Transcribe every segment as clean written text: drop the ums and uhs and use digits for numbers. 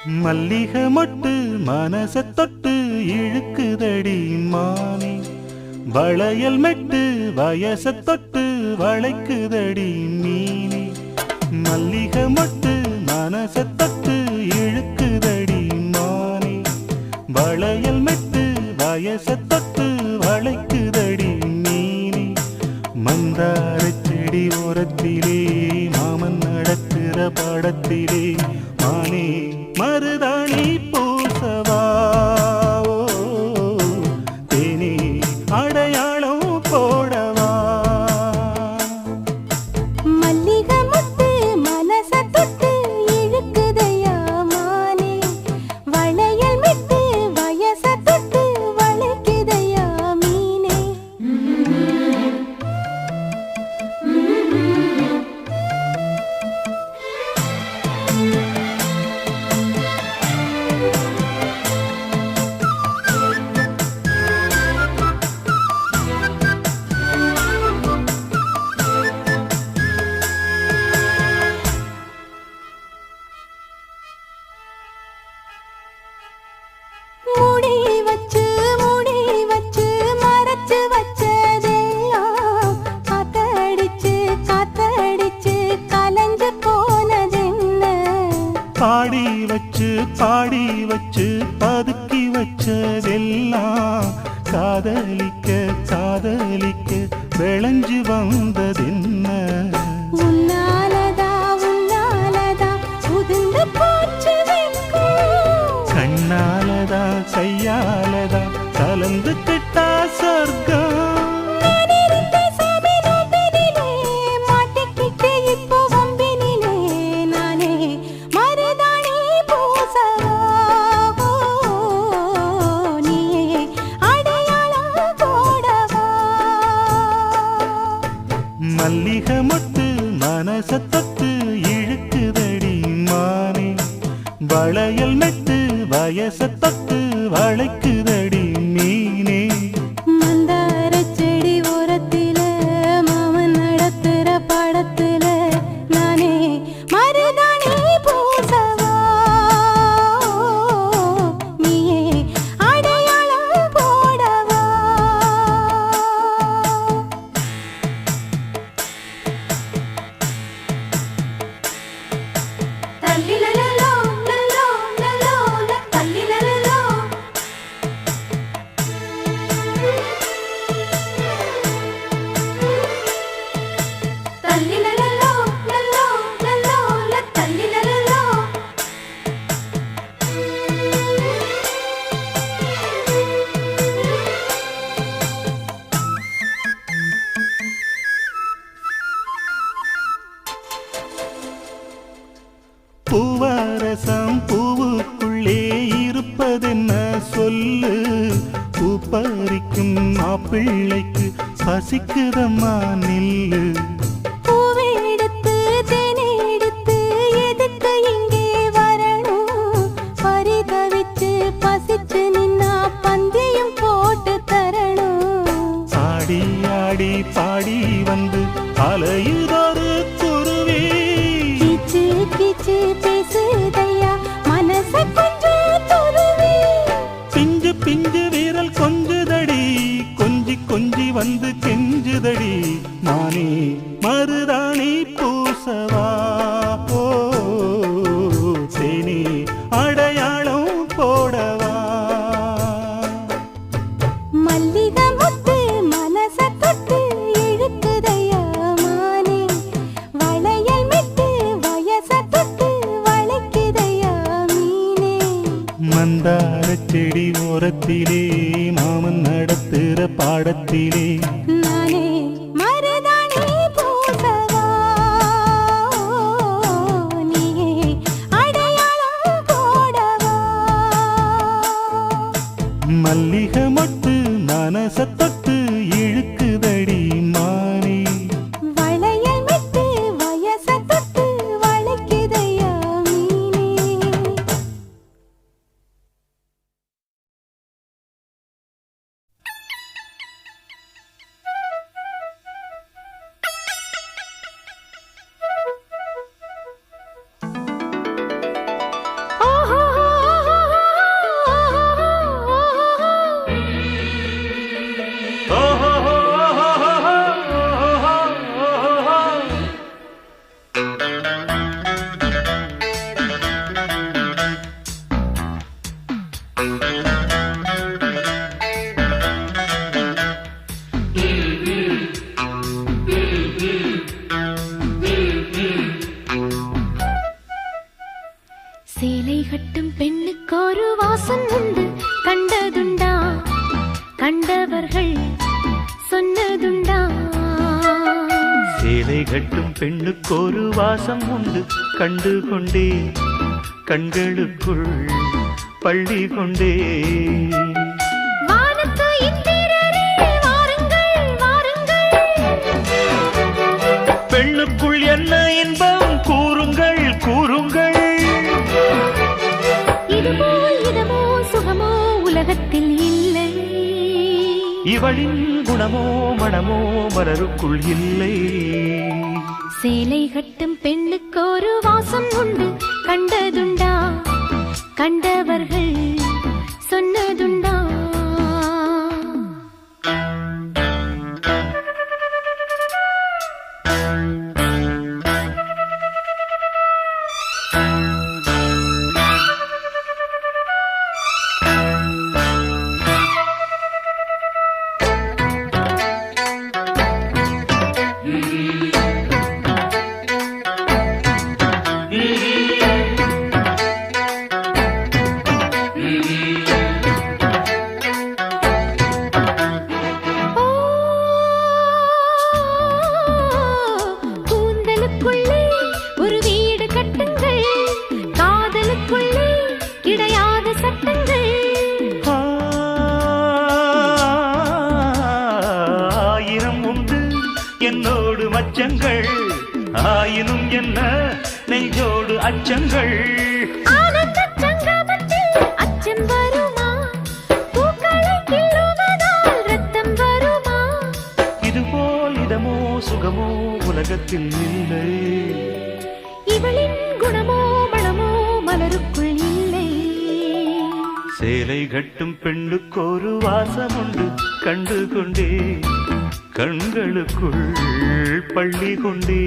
மல்லிகை மொட்டு மனச தொட்டு இழுக்குதடி மானே, வளையல் மெட்டு வயச தொட்டு வளைக்குதடி மீனே. மல்லிகை மொட்டு மனச தொட்டு இழுக்குதடி மானே, வளையல் மெட்டு வயச தொட்டு வளைக்குதடி மீனே. மந்தார செடி ஓரத்திலே மாமன் நடக்கிற பாடத்திலே மானே மருதாணி பூசவா, தேனே அடையாளம் போடவா. மல்லிகை மொட்டு மனச தொட்டு இழுக்குதையா மானே, வளையல் மெட்டு வயச தொட்டு வளைக்குதையா மீனே. மூடி வச்சு மறைச்சு வச்சதெல்லாம் காத்தடிச்சு கலஞ்சு போனதென்ன. பாடி வச்சு பதுக்கி வச்சதெல்லாம் காதலிக்க விளைஞ்சு வந்ததென்ன. உன்னாலதா உதிர்ந்து போச்சு வெட்கம். கண்ணாலதா கையாலதா கலந்து கிட்டா சொர்க்கம். நான் இருந்த சாமி நோம்பினிலே, மாட்டிக்கிட்டு இப்போ வம்பினிலே, நானே மருதாணி பூசவா, நீயே அடையாளம் போடவா. மல்லிகை மொட்டு மனச தொட்டு இழுக்குதடி மானே, வளையல் மெட்டு வயச தொட்டு வளைக்குதடி மீனே. மந்தார செடி ஓரத்தில மாமன் நடத்துற படத்துல நானே மருதாணி பூசவா, நீயே அடையாளம் போடவா. தல்லிலலலோ லலோ லலோ தல்லிலலலோ. தல்லிலலலோ லலோ லலோ தல்லிலலலோ. பூவரசம் பூவுக்குள்ளே இருப்பதென்ன சொல்லு, பூ பறிக்கும் மாப்பிள்ளைக்கு பசிக்குதம்மா நில்லு. பூவெடுத்து தேனெடுத்து எதுக்கு இங்கே வரணும், பரிதவிச்சு பசிச்சு நின்னா பந்தியும் போட்டு தரணும். ஆடி ஆடி பாடி வந்து அலையுதொரு குருவி, கீச்சு கீச்சு பேசுதையா மனச கொஞ்சம் துருவி. பிஞ்சு பிஞ்சு வீரல் கொஞ்சுதடி, கொஞ்சி வந்து கெஞ்சுதடி நானே மருதாணி பூசவா, தேனே அடையாளம் போடவா. மல்லிகை மொட்டு மனச தொட்டு இழுக்குதையா மானே, வளையல் மெட்டு வயச தொட்டு வளைக்குதையா மீனே. மந்தார செடி ஓரத்திலே மாமன் நடத்துற பாடத்திலே நானே மருதாணி பூசவா, நீயே அடையாளம் போடவா. மல்லிகை மொட்டு மனச தொட்டு இழுக்குதடி மானே, வளையல் மெட்டு வயச தொட்டு வளைக்குதையா மீனே. ஓஹோ சேலை கட்டும் பெண்ணுக்கு ஒரு வாசம் உண்டு கண்டதுண்டா கண்டவர்கள் சொன்னதுண்டா சேலை கட்டும் பெண்ணுக்கு ஒரு வாசம் உண்டு கண்டு கொண்டே கண்களுக்குள் பள்ளி கொண்டே வானத்து இந்திரரே வாருங்கள் வாருங்கள் பெண்ணுக்குள் என்ன இன்பம் கூறுங்கள் கூறுங்கள் இதுபோல் இதமோ சுகமோ உலகத்தில் இல்லை இவளின் குணமோ மனமோ மலருக்குள் இல்லை சேலை கட்டும் பெண்ணுக்கு ஒரு வாசம் உண்டு கண்டதுண்டா கண்டவர்கள் சொன்னதுண்டா கூந்தலுக்குள்ளே ஒரு வீடு கட்டுங்கள் காதலுக்குள்ளே கிடையாத சட்டங்கள் ஆயிரம் உண்டு என்னோடு மச்சங்கள் ஆயினும் என்ன நெஞ்சோடு அச்சங்கள் ஆனந்த சங்கமத்தில் அச்சம் வருமா பூக்களை கிள்ளுவதால் ரத்தம் வருமா இதுபோல் இதமோ சுகமோ உலகத்தில் இல்லை இவளின் குணமோ மனமோ மலருக்குள் இல்லை சேலை கட்டும் பெண்ணுக்கு ஒரு வாசம் உண்டு கண்டு கொண்டே கண்களுக்குள் பள்ளி கொண்டே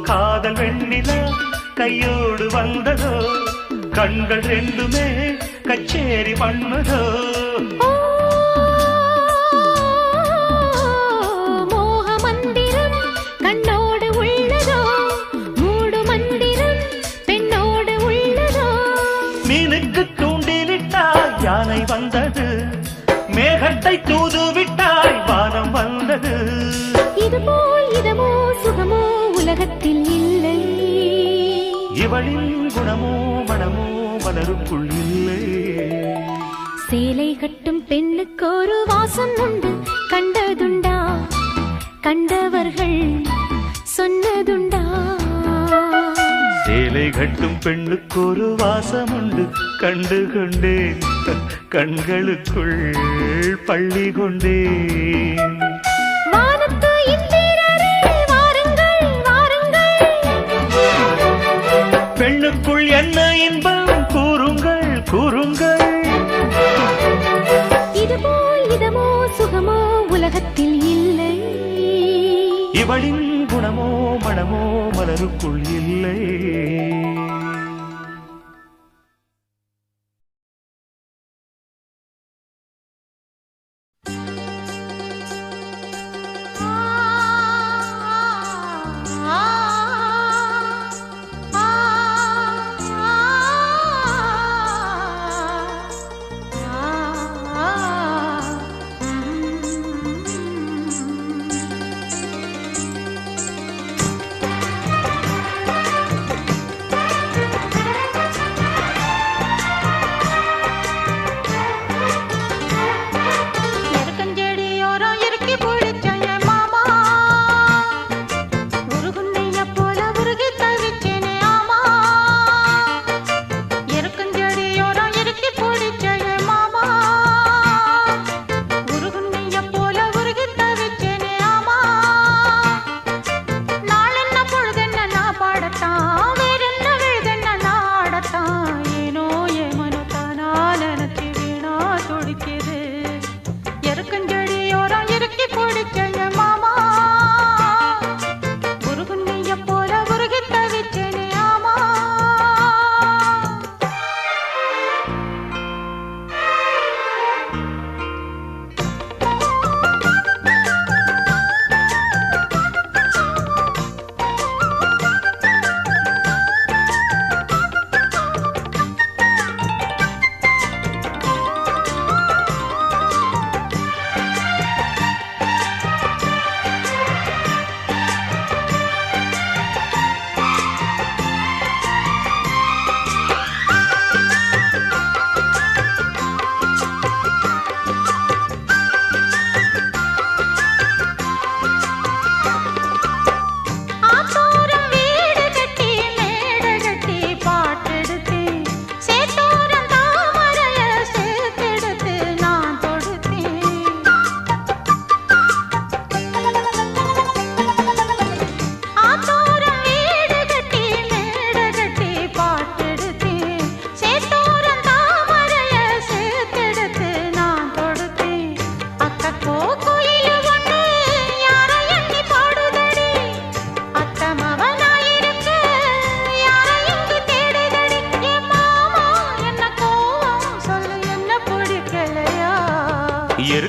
காதல் வெண்ணிலா கையோடு வந்ததோ கண்கள் ரெண்டுமே கச்சேரி பண்ணதோ மோக மந்திரம் கண்ணோடு உள்ளதோ மூடு மந்திரம் பெண்ணோடு உள்ளதோ மீனுக்கு தூண்டிலிட்டாய் யானை வந்தது மேகத்தை தூது விட்டாய் வானம் வந்தது இதுபோல் இதமோ சுகமோ உலகத்தில் இல்லை இவளின் குணமோ மனமோ மலருக்குள் இல்லை சேலை கட்டும் பெண்ணுக்கு ஒரு வாசம் உண்டு கண்டதுண்டா கண்டவர்கள் சொன்னதுண்டா சேலை கட்டும் பெண்ணுக்கு ஒரு வாசம் உண்டு கண்டு கொண்டேன் கண்களுக்குள் பள்ளி கொண்டேன் வானத்து இந்திரரே வாருங்கள் வாருங்கள் பெண்ணுக்குள் என்ன இன்பம் கூறுங்கள் கூறுங்கள் இதுபோல் இதமோ சுகமோ உலகத்தில் இல்லை இவளின் குணமோ மனமோ மலருக்குள் இல்லை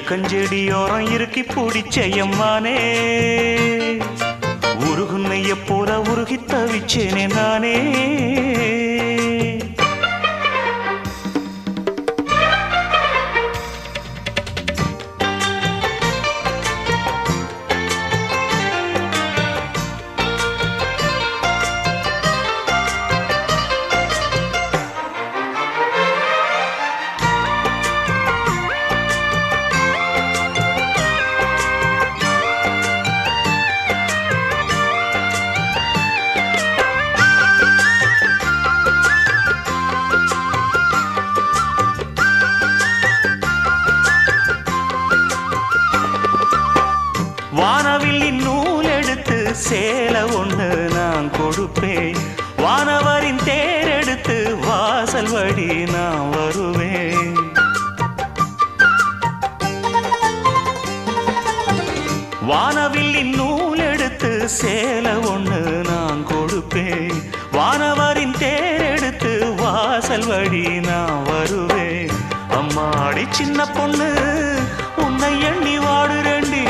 இருக்கஞ்செடியோரம் இருக்கி பிடிச்சையம்மானே உருகுன்னைய போல உருகி தவிச்சேனே நானே வானவில் நூல் எடுத்து சேலை ஒன்று நான் கொடுப்பேன் வானவரின் தேரெடுத்து வாசல் வழி நான் வருவேன் வானவில் நூல் எடுத்து சேலை ஒன்று நான் கொடுப்பேன் வானவரின் தேரெடுத்து வாசல் வழி நான் வருவேன் அம்மாடி சின்ன பொண்ணு உன்னை எண்ணி வாடுறேண்டி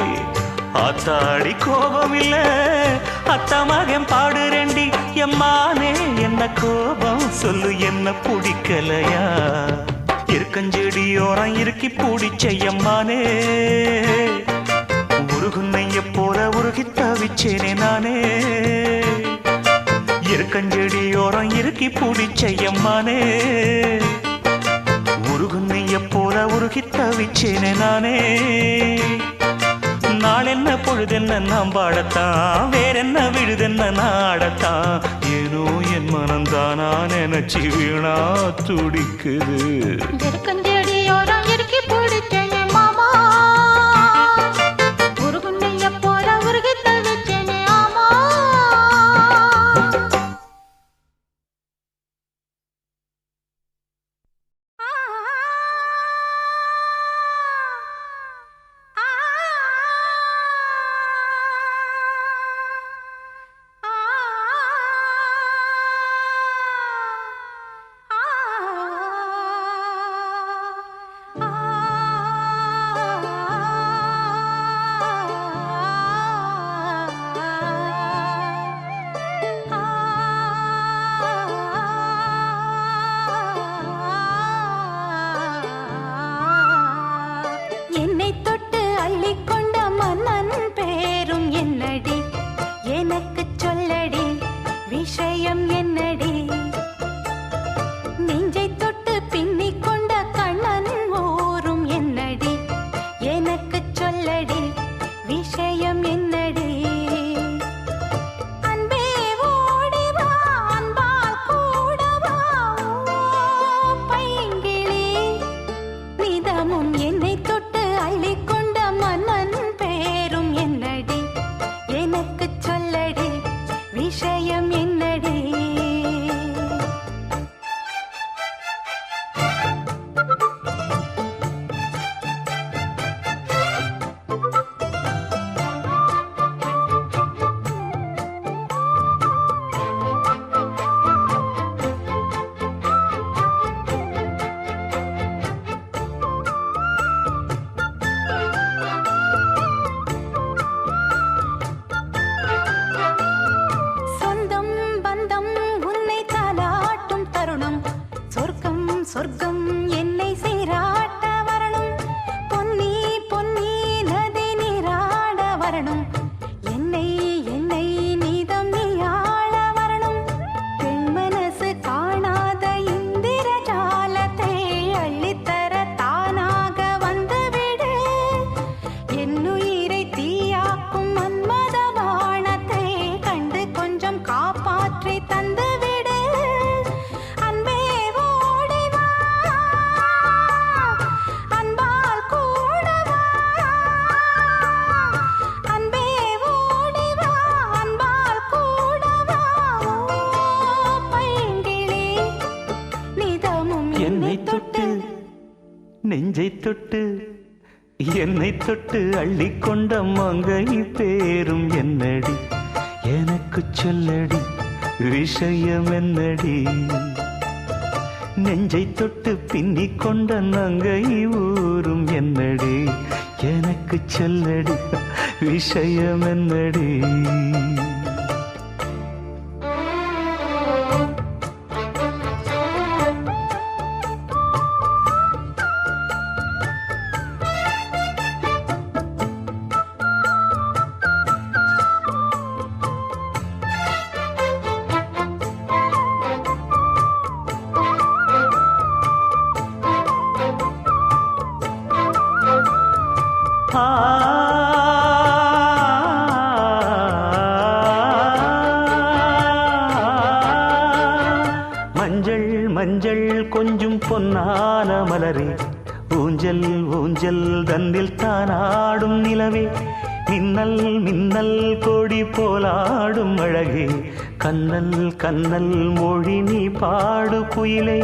ஆத்தாடி கோபம் இல்ல அத்த மகன் பாடுறேண்டி எம்மானே என்ன கோபம் சொல்லு என்ன பிடிக்கலையா இருக்கஞ்செடியோரம் இருக்கி பிடிச்ச எம்மானே உருகுன்னைய போல உருகி தவிச்சேனே நானே இருக்கஞ்செடியோரம் இருக்கி பிடிச்ச எம்மானே உருகுன்னைய போல உருகி தவிச்சேனே நானே நாளென்ன பொழுதென்ன நாம் பாடத்தான் வேறென்ன விழுதென்ன நாடத்தான் ஏனோ என் மனந்தானா நினைச்சு வீணா துடிக்குது இருக்கஞ்செடியோரம் இருக்கி பிடிச்சேனே மாமா உருகுன்னைய போல உருகி தவிச்சேனே ஆமா என்னை தொட்டு அள்ளிக்கொண்ட மன்னன் பேரும் என்னடி எனக்கு சொல்லடி விஷயம் என்னடி நெஞ்சை தொட்டு பின்னிக் கொண்ட கண்ணன் ஊரும் என்னடி எனக்கு சொல்லடி விஷயம் என்னடி அன்பே ஓடி வா அன்பால் கூட வா பைங்கிளி நிதமும் என்னை தொட்டு அள்ளிக்கொண்ட மன்னன் பேரும் என்னடி எனக்கு சொல்லடி விஷயம் என்னடி சொந்தம் பந்தம் உன்னை தாலாட்டும் தருணம் சொர்க்கம் சொர்க்கம் என்னை சீராட்ட வரணும் பொன்னி பொன்னி நதி நீராட வரணும் என்னை என்னை நீதம் நீயாள வரணும் பெண் மனசு காணாத இந்திர ஜாலத்தை அள்ளித்தர தானாக வந்துவிடு என்னுயிரை தீயாக்கும் மன்மத பாணத்தை கண்டு கொஞ்சம் காப்பாற்றி தந்துவிடு அன்பே ஓடி வா அன்பால் கூட வா அன்பே ஓடி வா அன்பால் கூட வா பைங்கிளி நிதமும் என்னை தொட்டு நெஞ்சை தொட்டு என்னை தொட்டு அள்ளிக்கொண்ட மங்கை பேரும் என்னடி எனக்கு சொல்லடி விஷயம் என்னடி நெஞ்சை தொட்டு பின்னிக் கொண்ட நங்கை ஊரும் என்னடி எனக்கு சொல்லடி விஷயம் என்னடி மஞ்சள் மஞ்சள் கொஞ்சம் பொன்னான மலரே ஊஞ்சல் ஊஞ்சல் தந்தில் தானாடும் நிலவே மின்னல் மின்னல் கொடி போலாடும் அழகே கண்ணல் கண்ணல் மொழி நீ பாடு குயிலே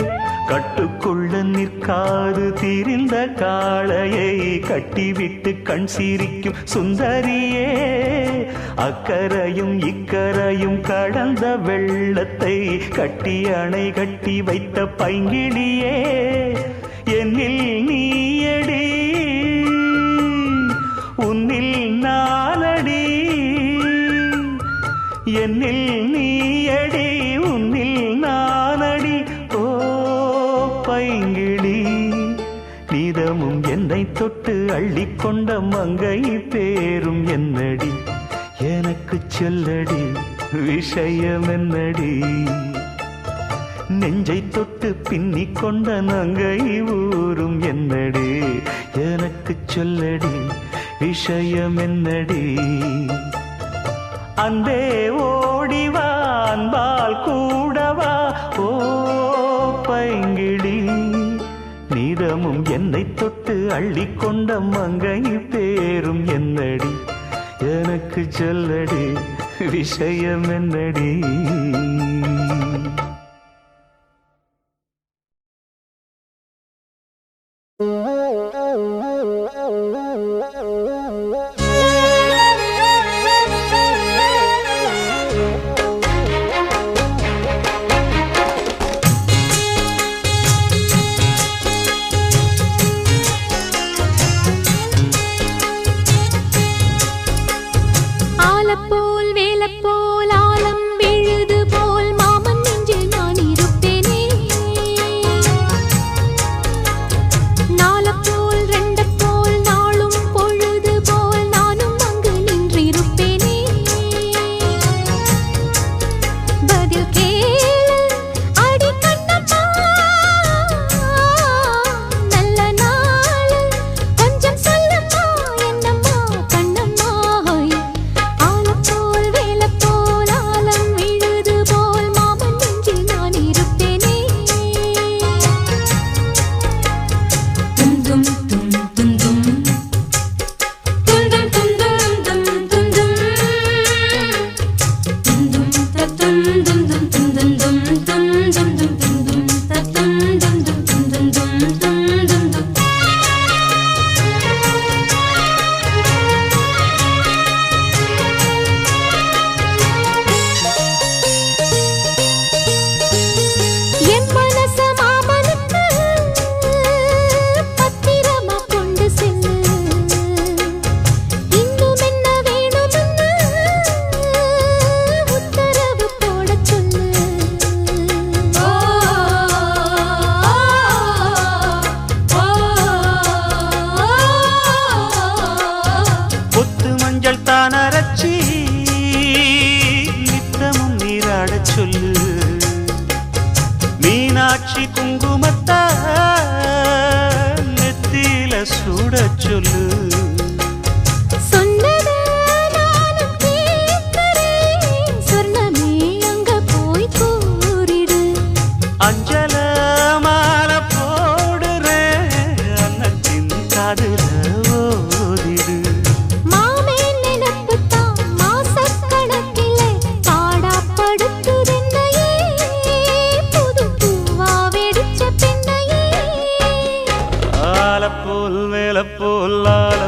கட்டுக்குள்ள நிற்காது திரிந்த காளையை கட்டிவிட்டு கண் சிரிக்கும் சுந்தரியே அக்கரையும் இக்கரையும் கடந்த வெள்ளத்தை கட்டி அணை கட்டி வைத்த பைங்கிளியே என்னில் நீயடி உன்னில் நானடி என்னில் நீயடி உன்னில் நானடி ஓ பைங்கிளி நீதமும் என்னை தொட்டு அள்ளிக்கொண்ட மங்கை பேரும் என்னடி எனக்கு சொல்லடி விஷயம் என்னடி நெஞ்சை தொட்டு பின்னிக் கொண்ட நங்கை ஊரும் என்னடி எனக்கு சொல்லடி விஷயம் என்னடி அந்தே ஓடிவா அன்பால் கூடவா ஓ பைங்கிளி நீதமும் என்னை தொட்டு அள்ளிக்கொண்ட மங்கை பேரும் என்னடி எனக்கு சொல்லடி விஷயம் என்னடி மீனாட்சி குங்குமத்த நெத்தியில சூட சொல்லு அஞ்சல மால போடுறேன் அன்னத்தின் காதுல ஓதிடு மாமே நினைப்புத்தான் மாசக்கணக்கிலே பாடாப்படுத்துதென்னையே புது பூவா வெடிச்ச பெண்ணையே ஆலப்போல் மேலப்போல் ஆல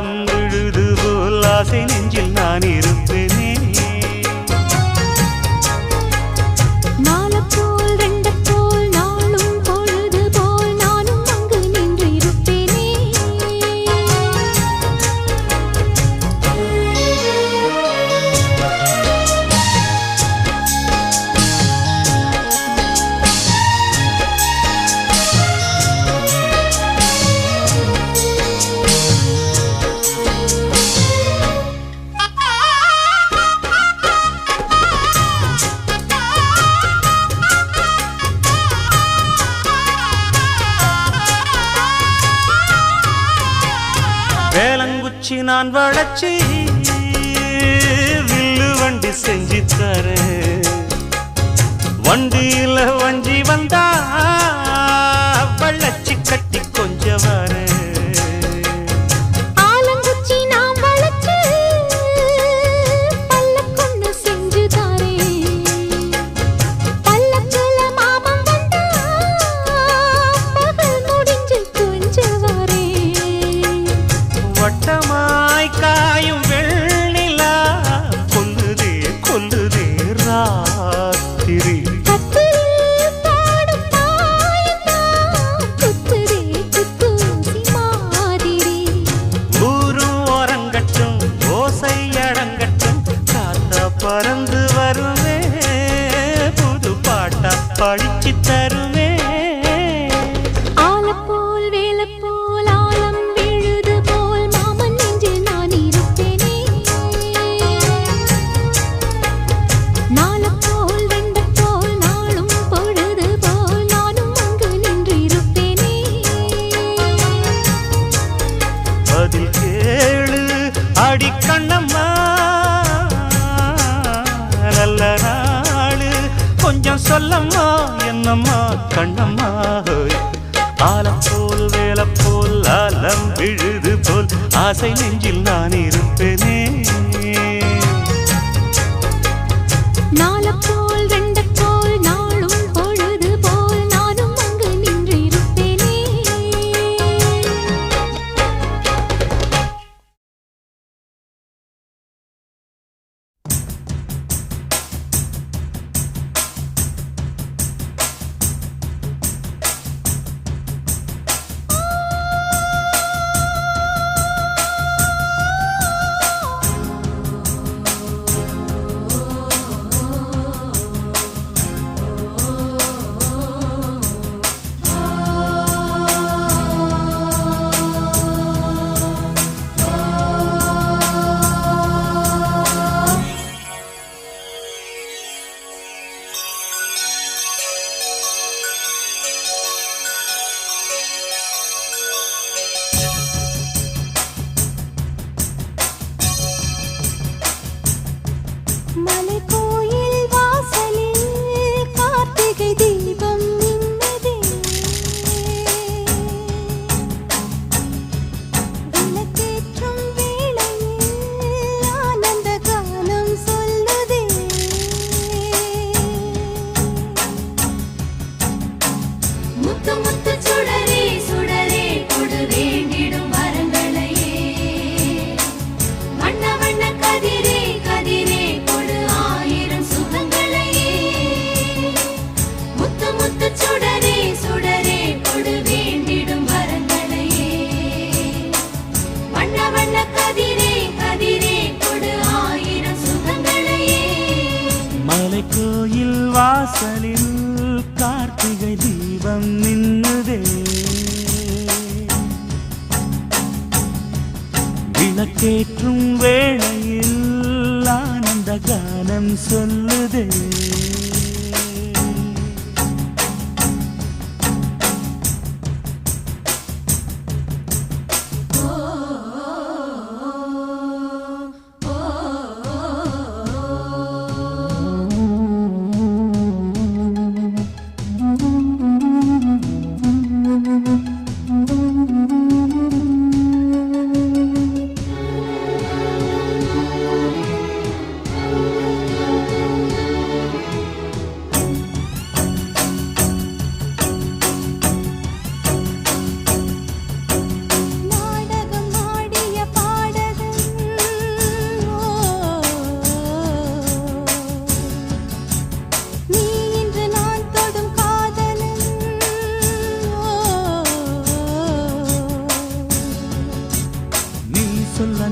குச்சி நான் வளச்சி வில்லு வண்டி செஞ்சு தரேன். வண்டியில வஞ்சி வந்தா வளச்சி கட்டி கொஞ்சம் வரேன். வட்டமாய் காயும் வெள்ளிலா கொல்லுதே கொல்லுதே ராத்திரி. ஊரும் ஓரங்கட்டும் ஓசை அடங்கட்டும் காத்தா பறந்து வருவே புது பாட்டா படிச்சு தருவே. பதில் கேளு அடி கண்ணம்மா நல்ல நாளு கொஞ்சம் சொல்லம்மா என்னம்மா கண்ணம்மா. ஆலம் போல் வேலை போல் ஆலம் விழுது போல் ஆசை நெஞ்சில் நான் இருப்பேனே. மலைக்கோயில் வாசலில் கார்த்திகை தீபம் மின்னுதே. விளக்கேற்றும் வேளையில் ஆனந்த கானம் சொல்லுதே. முத்து முத்து சுடரே சுடரே கொடு வேண்டிடும் வரங்களையே. வண்ண வண்ண கதிரே கதிரே சுடரே சுடரே கொடு வேண்டிடும் வரங்களையே. வண்ண வண்ண கதிரே கதிரே கொடு ஆயிரம் சுகங்களையே. மலைக்கோயில் வாசலில் கார்த்திகை தீபம் மின்னுதே. விளக்கேற்றும் வேளையில் ஆனந்த கானம் சொல்லுதே.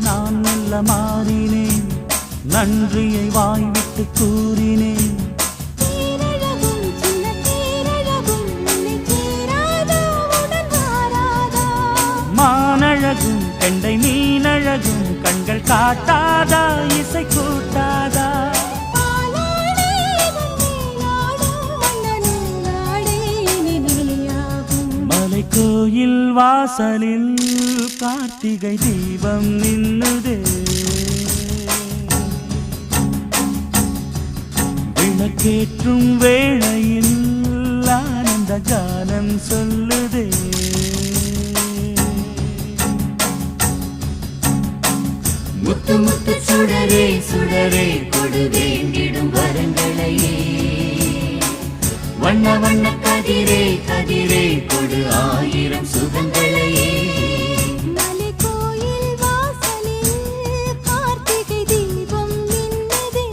நான் மெல்ல மாறினேன், நன்றியை வாய்விட்டு கூறினேன். மானழகும் கெண்டை மீனழகும் கண்கள் காட்டாதா, இசை கூட்டாதா? மலைக்கோயில் வாசலில் கார்த்திகை தீபம் நின்னுதே விளக்கேற்றும் வேளையில் ஆனந்த கானம் சொல்லுதே முத்து முத்து சுடரே சுடரே கொடு வேண்டிடும் வரங்களையே வண்ண வண்ண கதிரே கதிரே கொடு ஆயிரம் சுகங்களையே மலைக்கோயில் வாசலில் கார்த்திகை தீபம் மின்னுதே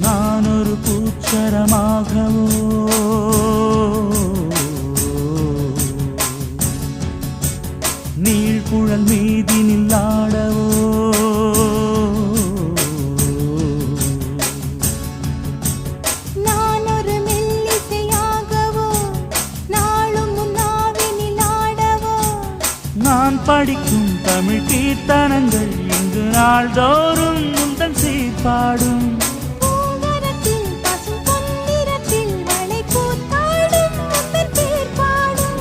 நான் ஒரு பூச்சரமாகவோ நீழ்குழல் மீதினில் ஆடவோ நான் ஒரு மெல்லிசையாகவோ நாளும் முன்னாவினில் ஆடவோ நான் படிக்கும் தமிழ் கீர்த்தனங்கள் இங்கு நாள்தோறும் முந்தன் சீர்பாடும் பூங்கரத்தில் பசும் பொன்னிறத்தில் வளை கூத்தாடும் முத்தர் பேர் பாடும்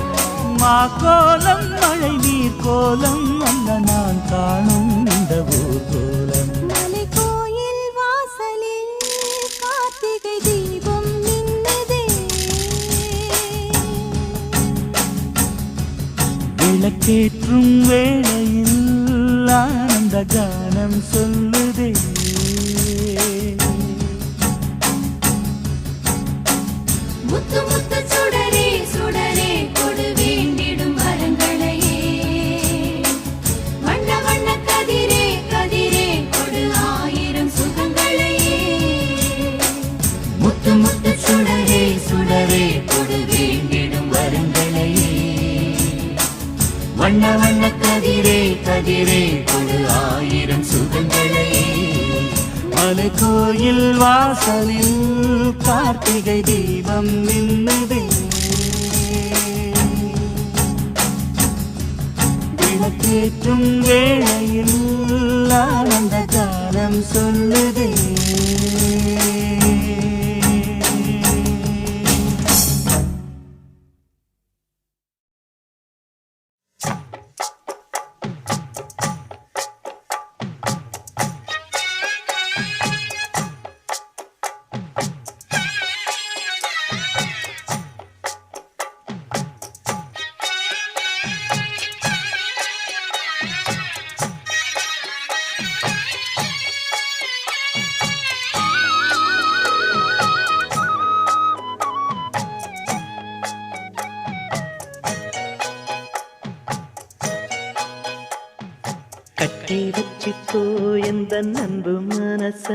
மாக்கோலம் மழை நீர் கோலம் அல்ல நான் காணும் இந்த ஊர் கோலம் மலைக்கோயில் வாசலில் கார்த்திகை தீபம் மின்னுதே விளக்கேற்றும் வேளையில் ஆனந்த கானம் சொல்லுதே முத்து முத்து சுடரே சுடரே கொடு வேண்டிடும் வரங்களையே வண்ண வண்ண கதிரே கதிரே கொடு ஆயிரம் சுகங்களையே முத்து முத்து சுடரே சுடரே கொடு வேண்டிடும் வரங்களையே வண்ண வண்ண கதிரே கதிரே கொடு ஆயிரம் சுகங்களையே மலைக்கோயில் வாசலில் கார்த்திகை தீபம் மின்னுதே விளக்கேற்றும் வேளையில் ஆனந்த கானம் சொல்லுதே கட்டி வச்சுக்கோ எந்த அன்பு மனச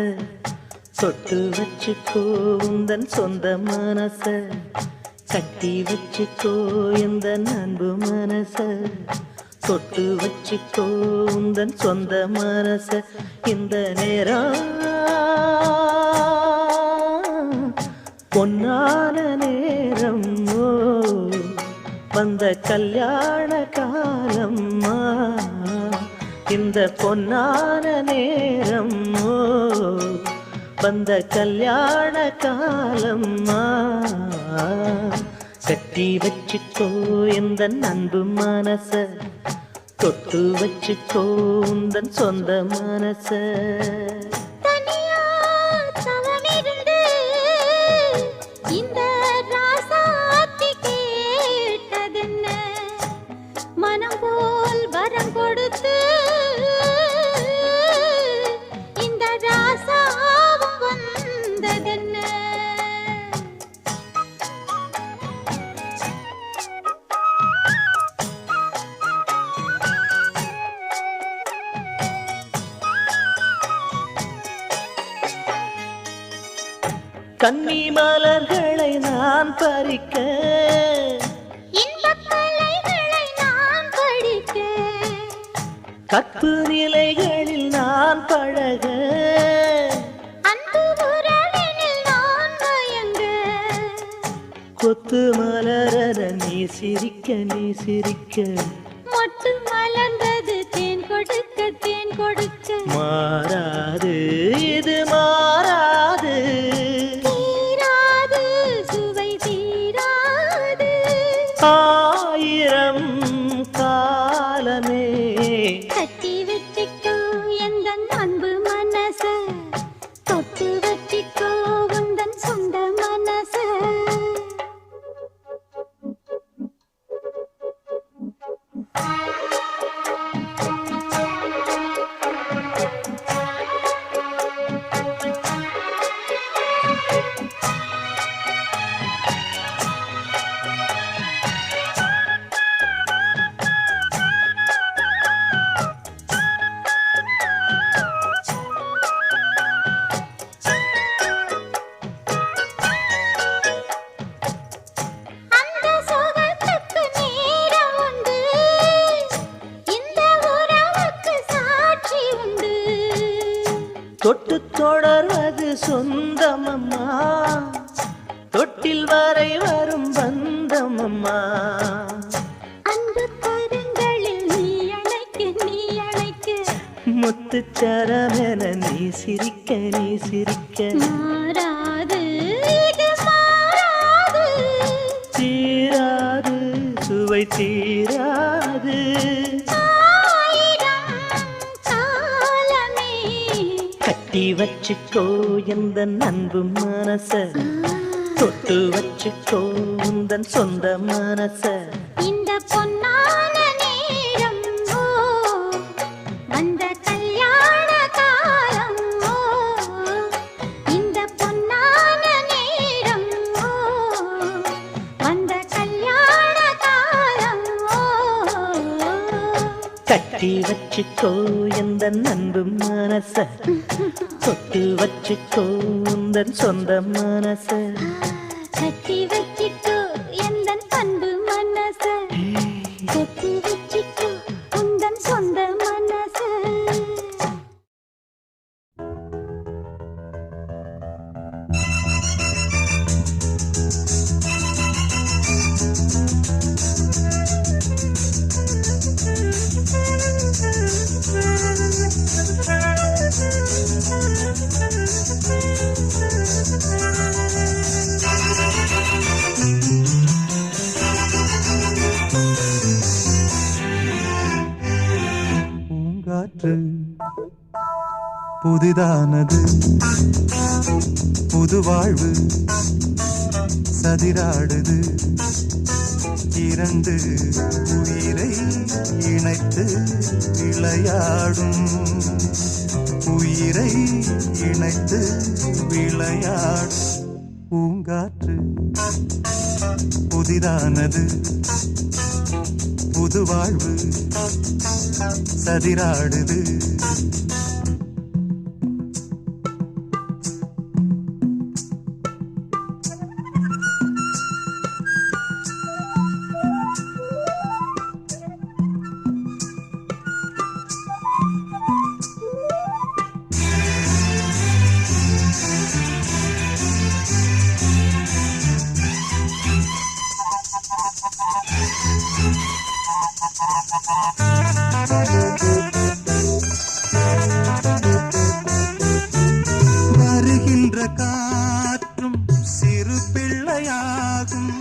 சொட்டு வச்சுக்கோ உந்தன் சொந்த மனச கட்டி வச்சுக்கோ எந்த அன்பு மனச சொட்டு வச்சுக்கோ உந்தன் சொந்த மனச இந்த நேரம் பொன்னான நேரம் ஓ வந்த கல்யாண காலம்மா இந்த பொன்னான நேரம் ஓ வந்த கல்யாண காலம்மா கட்டி வச்சுக்கோ எந்த அன்பு மனச தொட்டு வச்சுக்கோ உந்தன் சொந்த மனச தனியா தவமிருந்து இந்த ராசாத்தி கேட்டதென்ன மனம் போல் வரம் கொடுத்து இந்த ராசாவும் வந்ததென்ன கன்னி மலர்களை நான் பறிக்க இன்பக் கலைகளை நான் படிக்க கற்பு நிலைகளில் நான் பழக அன்பு உறவினில் நான் மயங்க கொத்து மலர நீ சிரிக்க நீ சிரிக்க மொட்டு மலர்ந்தது தேன் கொடுக்க தேன் கொடுக்க மாறாது இது மாறாது தீராது சுவை தீராது ஆயிரம் காலமே கட்டி வச்சிக்கோ எந்தன் அன்பு மனச தொட்டு வச்சிக்கோ உந்தன் சொந்த மனச அந்த சுகத்துக்கு நேரம் உண்டு இந்த உறவுக்கு சாட்சி உண்டு தொட்டு தொடர்வது சொந்தமம்மா தொட்டில் வரை வரும் பந்தமம்மா அன்பு கரங்களில் நீ அணைக்க முத்துச்சரமென நீ சிரிக்க நீ சிரிக்க மாறாது இது மாறாது தீராது சுவை தீராது ஆயிரம் காலமே கட்டி வச்சுக்கோ எந்த அன்பு மனச தொட்டு வச்சுக்கோ உந்தன் சொந்த மனச இந்த பொன்னான நேரம் ஓ வந்த கல்யாண காலம் ஓ இந்த பொன்னான நேரம் ஓ வந்த கல்யாண காலம் ஓ கட்டி வச்சுக்கோ எந்த அன்பு மனச தொட்டு வச்சுக்கோ உந்தன் சொந்த மனச கட்டி வச்சிக்கோ எந்தன் அன்பு மனச தொட்டு வச்சிக்கோ உந்தன் சொந்த மனச பூங்காற்று புதிதானது புது வாழ்வு சதிராடுது இரண்டு உயிரை இணைத்து விளையாடும் உயிரை இணைத்து விளையாடும் பூங்காற்று புதிதானது புது வாழ்வு சதிராடுது வருகின்ற காற்றும் சிறு பிள்ளையாகும்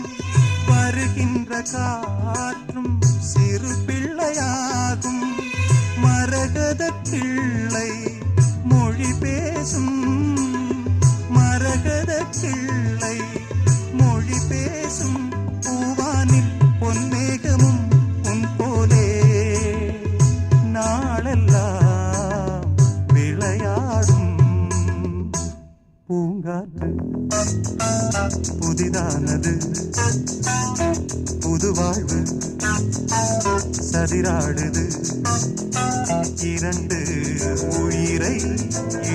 வருகின்ற காற்றும் சிறு பிள்ளையாகும் மரகத கிள்ளை மொழி பேசும் மரகத கிள்ளை மொழி பேசும் பூவானில் பொன்மேகமும் உன் போலே நாளெல்லாம் விளையாடும் பூங்காற்று புதிதானது புது வாழ்வு சதிராடுது இரண்டு உயிரை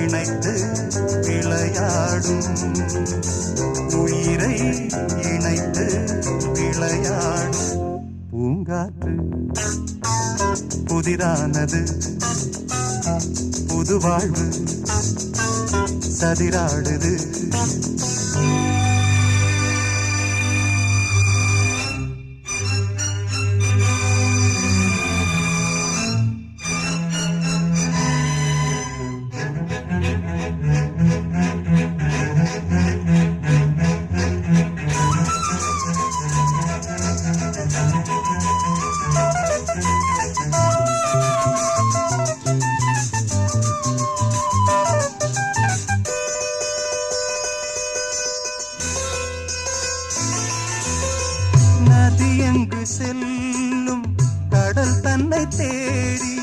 இணைத்து விளையாடும் உயிரை இணைத்து விளையாடும் பூங்காற்று புதிதானது புது வாழ்வு சதிராடுது நதியெங்கு செல்லும் கடல் தன்னை தேடி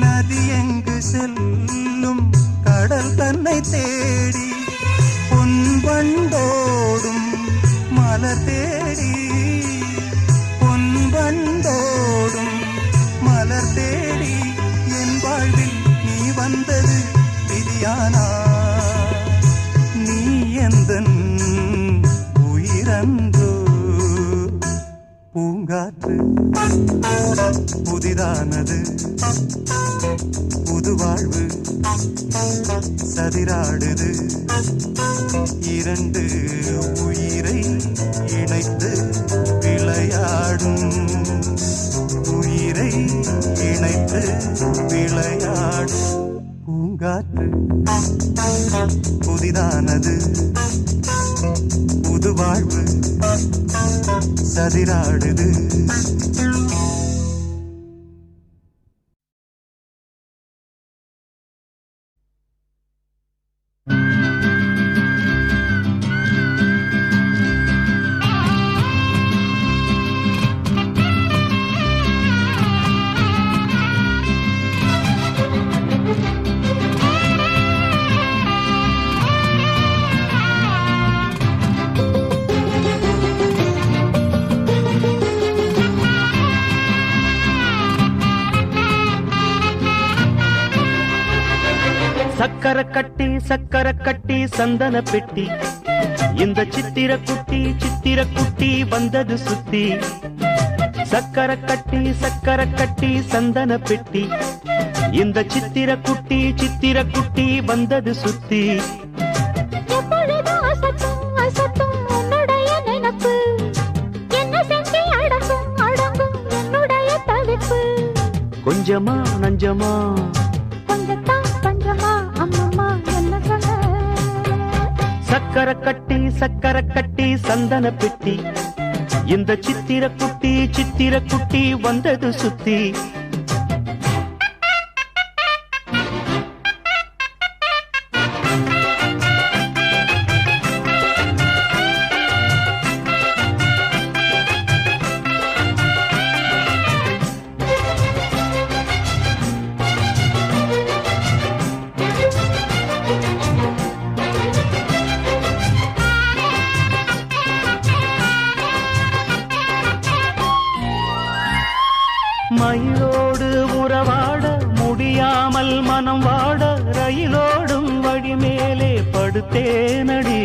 நதியெங்கு செல்லும் கடல் தன்னை தேடி பொன்பண்டோடும் மலர் தேடி பொன்பண்டோடும் மலர் தேடி என் வாழ்வில் நீ வந்தது விதியானா நீ எந்தன் உயிரன்றோ பூங்காற்று புதிதானது புது வாழ்வு சதிராடுது இரண்டு உயிரை இணைத்து விளையாடும் உயிரை இணைத்து விளையாடும் பூங்காற்று புதிதானது புது வாழ்வு சதிராடுது சக்கர கட்டி சந்தன பெட்டி இந்த சித்திர குட்டி வந்தது சுத்தி சக்கர கட்டி சந்தன பெட்டி இந்த சித்திர குட்டி வந்தது சுத்தி கொஞ்சமா நஞ்சமா சக்கர கட்டி சந்தன பெட்டி இந்த சித்திர குட்டி வந்தது சுத்தி மயிலோடு உறவாட முடியாமல் மனம் வாட ரயிலோடும் வழி மேலே படுத்தேனடி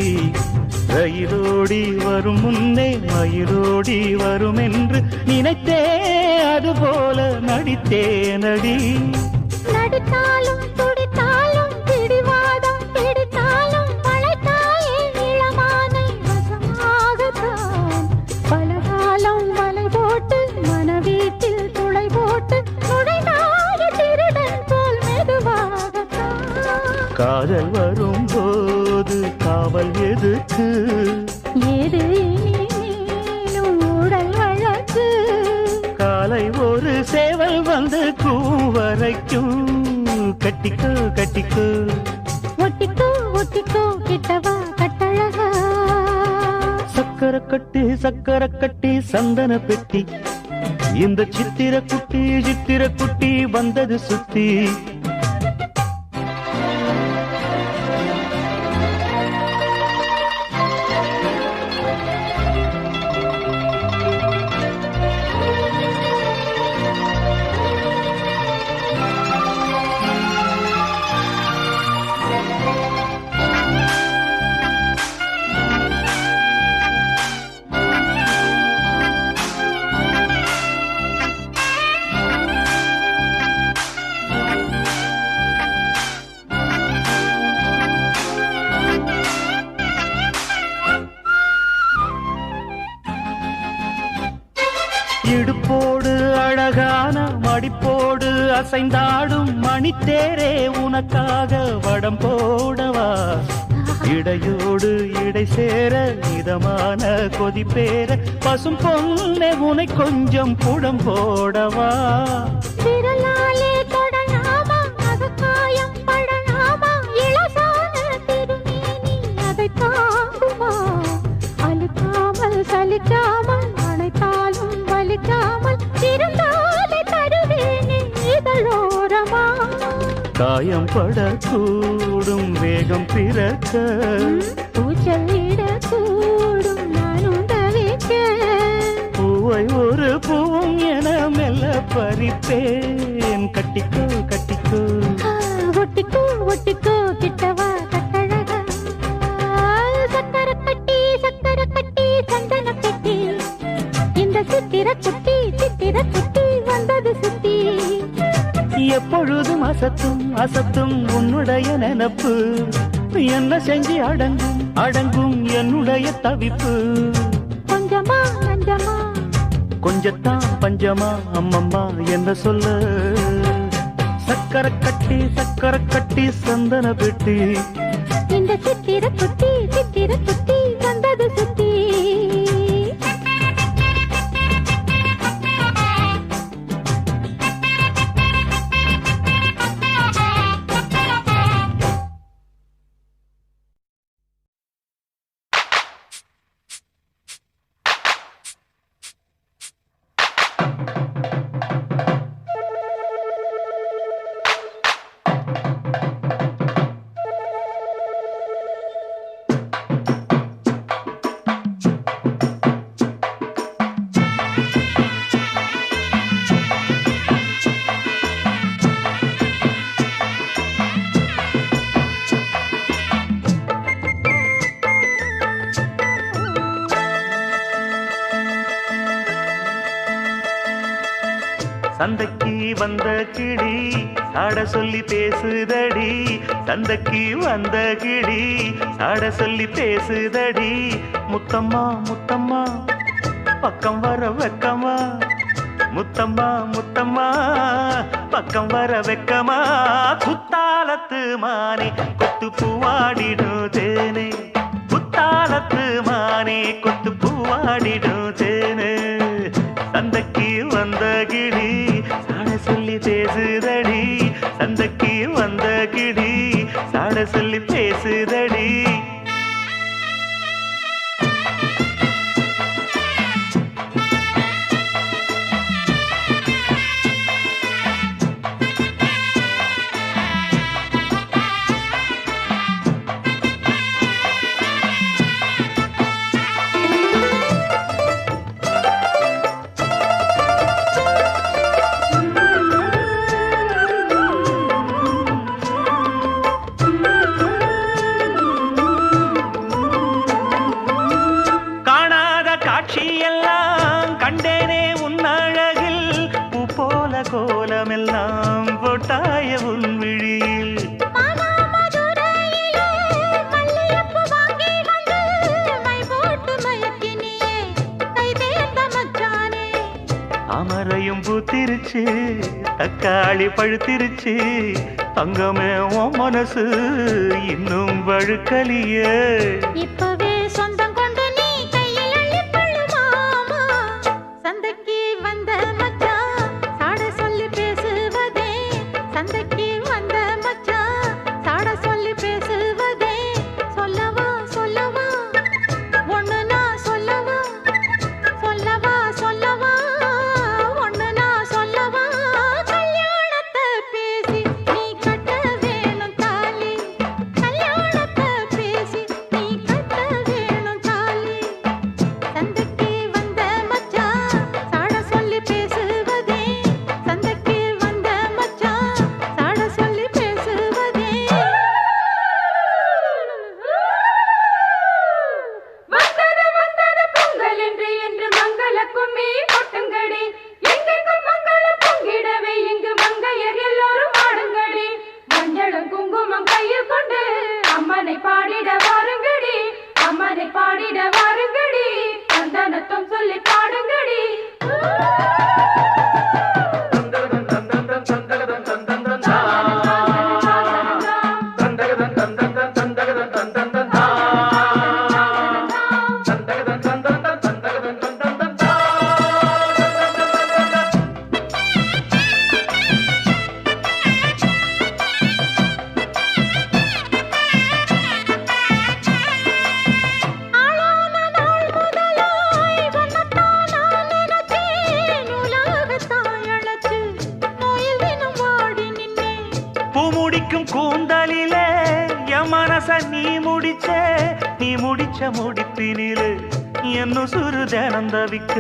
ரயிலோடி வரும் முன்னே மயிலோடி வரும் என்று நினைத்தே அதுபோல நடித்தேனடி நடித்தாலும் துடித்தாலும் பிடிவாதம் பிடித்தாலும் வளைத்தாயே இளமானை வசமாகத்தான் பலகாலம் வலை போட்டு மனவீட்டில் துளை போட்டு நுழைந்தாய திருடன் போல் மெதுவாகத்தான் காதல் வரும்போது காவல் எதுக்கு ஏது இனிமேலும் உடல் வழக்கு காலை ஒரு சேவல் வந்து கூவரைக்கும் கட்டிக்கோ கட்டிக்கோ ஒட்டிக்கோ ஒட்டிக்கோ கிட்டவா கட்டழகா சக்கர கட்டி சந்தன பெட்டி இந்த சித்திர குட்டி வந்தது சுத்தி இடுப்போடு அழகான மடிப்போடு அசைந்தாடும் மணித்தேரே உனக்காக வடம் போடவா இடையோடு இடை சேர இதமான கொதிப்பேர பசும் பொண்ணே உனை கொஞ்சம் புடம் போடவா விரலாலே தொடலாமா அது காயம் படலாமா இளசான திருமேனி அதை தாங்குமா அழுக்காமல் சலிக்காமல் அணைத்தாலும் வலிக்காமல் இருந்தாலே தருவேனே இதழோரமா காயம் படக்கூடும் வேகம் பிறக்க பூச்சலிடக்கூடும் நானும் தவிக்க பூவை ஒரு பூவும் என மெல்ல பறிப்பேன் கட்டிக்கோ கட்டிக்கோ ஒட்டிக்கோ ஒட்டிக்கோ கிட்டவா கட்டழகா சக்கர கட்டி சந்தன கட்டி இந்த சித்திர குட்டி வந்தது சுத்தி எப்பொழுதும் அசத்தும் அசத்தும் உன்னுடைய நினப்பு என்ன செஞ்சு அடங்கும் என்னுடைய தவிப்பு கொஞ்சமா நஞ்சமா கொஞ்சத்தான் பஞ்சமா அம்மம்மா என்ன சொல்ல சக்கர கட்டி சந்தன பெட்டி இந்த சித்திர குட்டி வந்தது சுத்தி சந்தைக்கு வந்த கிளி சாட சொல்லி பேசுதடி சந்தைக்கு வந்த கிளி சாட சொல்லி பேசுதடி முத்தம்மா முத்தம்மா பக்கம் வர வெக்கமா முத்தம்மா முத்தம்மா பக்கம் வர வெக்கமா குத்தாலத்து மானே கொத்து பூவாடிடும் தேனே குத்தாலத்து மானே கொத்து பூவாடிடும் தேனே சந்தைக்கு வந்த கிளி சாட சொல்லி பேசுதடி சந்தைக்கு வந்த கிளி சாட சொல்லி பேசுதடி கோலமெல்லாம் போட்டாய உன் விழியில் அமரையும் பூத்திருச்சு தக்காளி பழுத்திருச்சு தங்கமே உன் மனசு இன்னும் வழுக்கலியே இப்பவே சொந்தம் கொண்டு நீ கையில் அள்ளிக்கொள்ளு மாமா சந்தைக்கு வந்த மச்சான் சாட சொல்லி பேசுவதே சந்தைக்கு வந்த மச்சான் சாட சொல்லி பேசுவதே சொல்லவா சொல்லவா ஒண்ணு நான் சொல்லவா சொல்லவா சொல்லவா ஒண்ணு நான் சொல்லவா கல்யாணத்தை பேசி நீ கட்ட வேணும் தாலி கல்யாணத்தை பேசி நீ கட்ட முடிப்பினிலே என்ன சுரு தினம் தவிக்க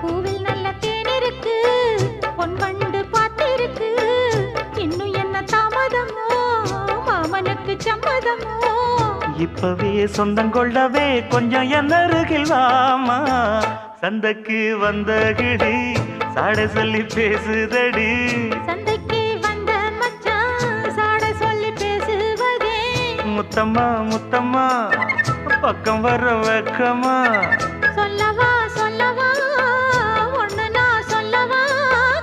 பூவில் நல்ல தேன் இருக்கு பொன் வண்டு பார்த்திருக்கு இன்னும் என்ன தாமதமோ மாமனுக்கு சம்மதமோ இப்பவே சொந்தம் கொள்ளவே கொஞ்சம் என் அருகில் வாமா சந்தைக்கு வந்த கிளி சாட சொல்லி பேசுதடி சந்தைக்கு வந்த மச்சான் சாட சொல்லி பேசுவதே முத்தம்மா முத்தம்மா பக்கம் வர வெக்கமா சொல்லவா சொல்லவா ஒண்ணு நான் சொல்லவா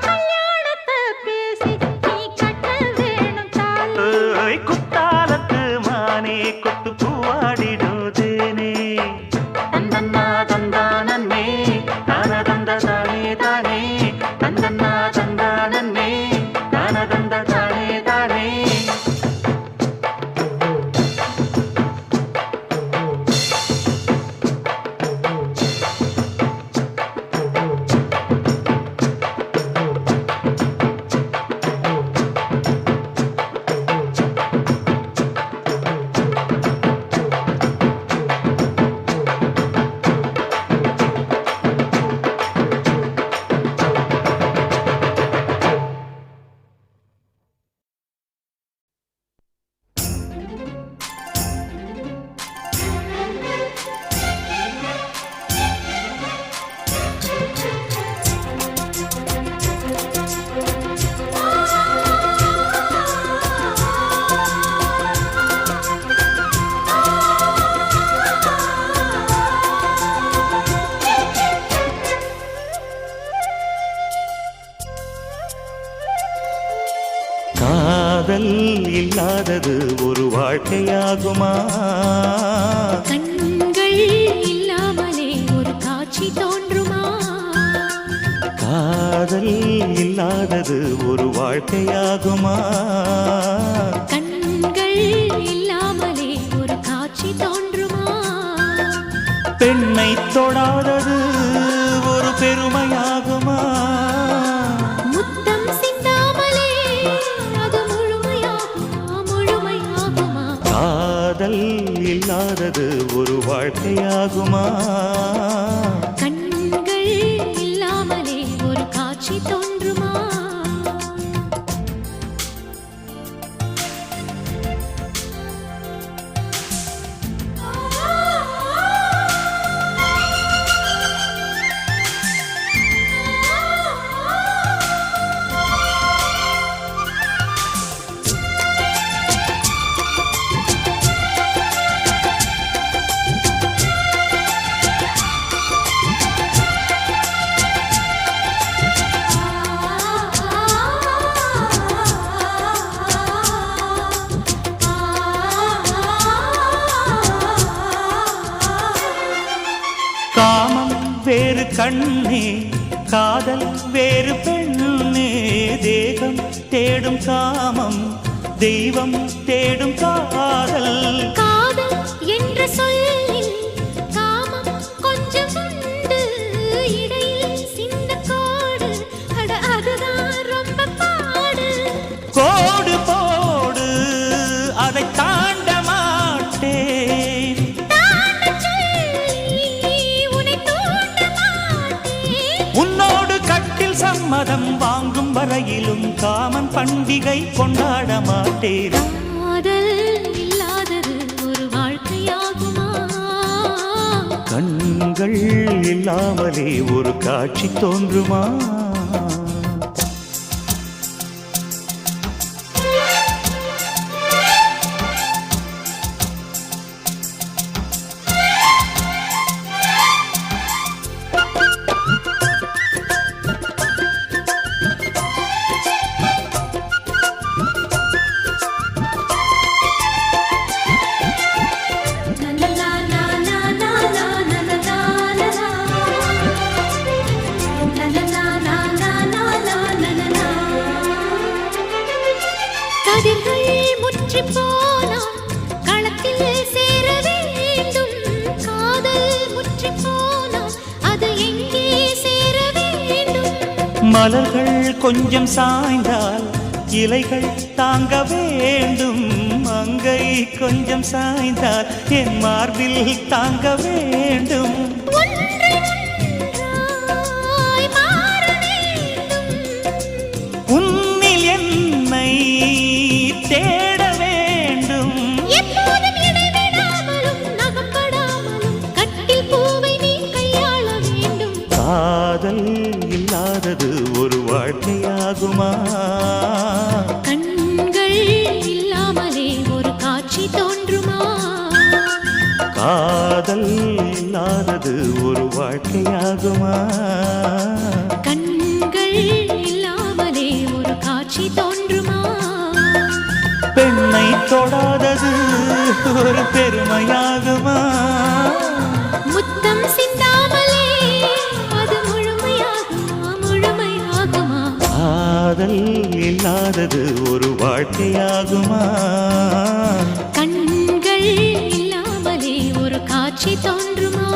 கல்யாணத்தை பேசி நீ கட்ட வேணும் தாலி ஏய், குத்தாலத்து மானே கொத்து பூவாடிடுதேனே தந்தன்னா தந்தானே தான தந்த தானே தானே தந்தன்னா தந்தானே தான தந்த தானே தானே காதல் இல்லாதது ஒரு வாழ்க்கையாகுமா கண்கள் இல்லாமலே ஒரு காட்சி தோன்றுமா காதல் இல்லாதது ஒரு வாழ்க்கையாகுமா கண்கள் இல்லாமலே ஒரு காட்சி தோன்றுமா பெண்ணை தொடாதது ஒரு பெருமையாகுமா முத்தம் சிந்தாமலே அது முழுமையாகுமா முழுமையாகுமா காதல் இல்லாதது ஒரு வாழ்க்கையாகுமா கண்கள் இல்லாமலே ஒரு காட்சி தோன்றுமா காமம் வேறு கண்ணே காதல் வேறு பெண்ணே தேகம் தேடும் காமம் தெய்வம் தேடும் காதல் காதல் என்ற சொல்லில் காமம் கொஞ்சம் உண்டு இடையில் சின்ன கோடு அட அதுதான் ரொம்ப பாடு கோடு போடு அதை தாண்ட மாட்டேன் தாண்டச் சொல்லி உன்னை தூண்ட மாட்டேன் உன்னோடு கட்டில் சம்மதம் வாங்கும் வரையிலும் காமன் பண்டிகை கொண்டாட மாட்டேன் காதல் இல்லாதது ஒரு வாழ்க்கையாகுமா கண்கள் இல்லாமலே ஒரு காட்சி தோன்றுமா கதிர்கள் முற்றி போனால் களத்தில் சேர வேண்டும் காதல் முற்றி போனால் அது எங்கே சேர வேண்டும் மலர்கள் கொஞ்சம் சாய்ந்தால் இலைகள் தாங்க வேண்டும் அங்கே மங்கை கொஞ்சம் சாய்ந்தால் என் மார்பில் தாங்க வேண்டும். உன்னில் என்னை தேட வேண்டும். காதல் இல்லாதது ஒரு வாழ்க்கையாகுமா? கண்கள் இல்லாமலே ஒரு காட்சி தோன்றுமா? காதல் இல்லாதது ஒரு வாழ்க்கையாகுமா? கண்கள் இல்லாமலே ஒரு காட்சி தோன்றுமா? பெண்ணை தொடாதது ஒரு பெருமையாகுமா? முத்தம் சிந்தாமலே அது முழுமையாகுமா? முழுமையாகுமா? காதல் இல்லாதது ஒரு வாழ்க்கையாகுமா? கண்கள் இல்லாமலே ஒரு காட்சி தோன்றுமா?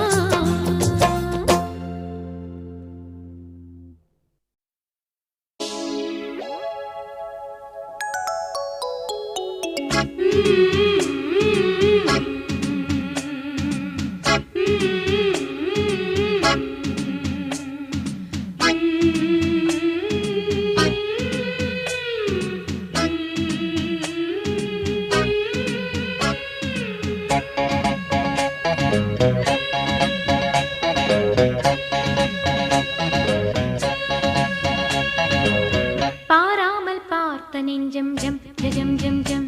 பாராமல் பார்த்த நெஞ்சம் ஜம் ஜம் ஜம் ஜம்,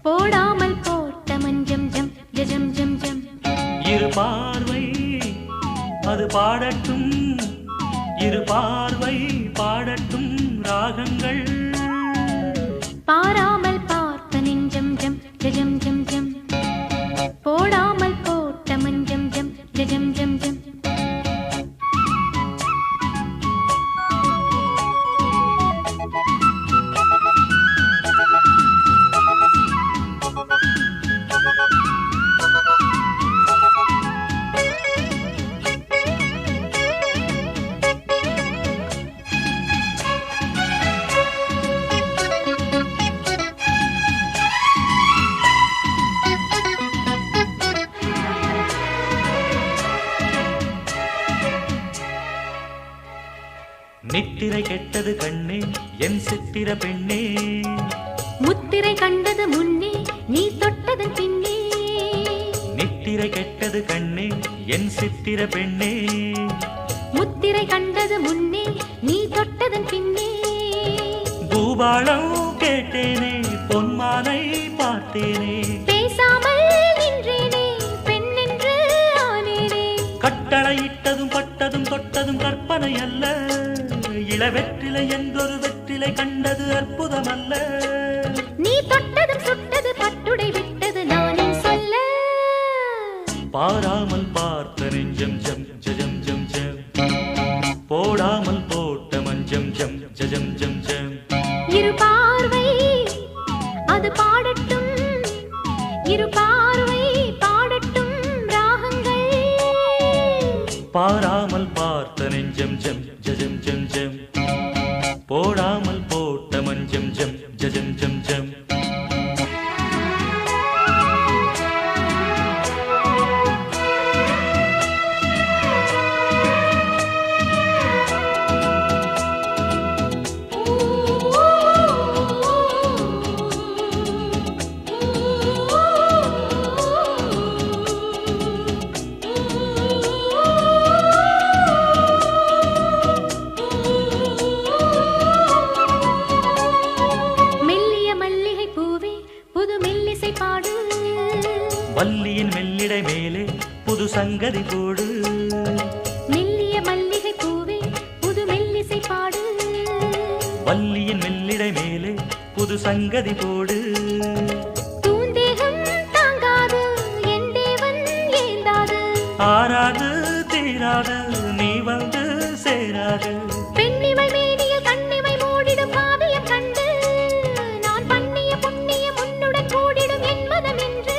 போடாமல் போட்ட மஞ்சம் ஜம் ஜம் ஜம் ஜம். இரு பார்வை அது பாடட்டும், இரு பார்வை பாடட்டும் ராகங்கள். பாராமல் பார்த்த நெஞ்சம் ஜம் ஜம் ஜம் ஜம், போடாமல் போட்ட மஞ்சம் ஜம் ஜம் ஜம் ஜம். நித்திரை கெட்டது கண்ணே என் சித்திர பெண்ணே, முத்திரை கண்டது முன்னே நீ தொட்டதன் பின்னே. நித்திரை கெட்டது கண்ணே என் சித்திர பெண்ணே, முத்திரை கண்டது முன்னே நீ தொட்டதன் பின்னே. பூபாளம் கேட்டேனே பொன்மானை பார்த்தேனே, பேசாமல் நின்றேனே பெண்ணென்று ஆனேனே. கட்டளையிட்டதும் பட்டதும் தொட்டதும் கற்பனை அல்ல, இளவெற்றிலை என்றொரு வெற்றிலை கண்டது அற்புதம் அல்ல. நீ தொட்டதும் சுட்டது பட்டுடை விட்டது நானே சொல்ல. பாராமல் பார்த்த நெஞ்சம் ஜம் ஜம் ஜம் ஜம், போடாமல் போட்ட மஞ்சம் ஜம் ஜம் ஜம் ஜம். இரு பார்வை அது பாடட்டும், இரு பார்வை பாடட்டும் ராகங்கள். பாராமல் பார்த்த நெஞ்சம் ஜம் ஜம் ஜம் ஜம், போடாமல் போட்ட மஞ்சம் ஜம் ஜம் ஜம் ஜம். வள்ளியின் மெல்லிடை மேலே புது சங்கதி போடு, மெல்லிய மல்லிகை பூவே புது மெல்லிசை பாடு. வள்ளியின் மெல்லிடை மேலே புது சங்கதி போடு. தூந்தேகம் தாங்காது என் தேவன் ஏந்தாது, ஆறாது தீராது நீ வந்து சேராது. பெண்ணிமை மேனியில் கண்ணிமை மூடிடும் காவியம் கண்டு, நான் பண்ணிய புண்ணியம் உன்னுடன் கூடிடும் என் மனம் என்று.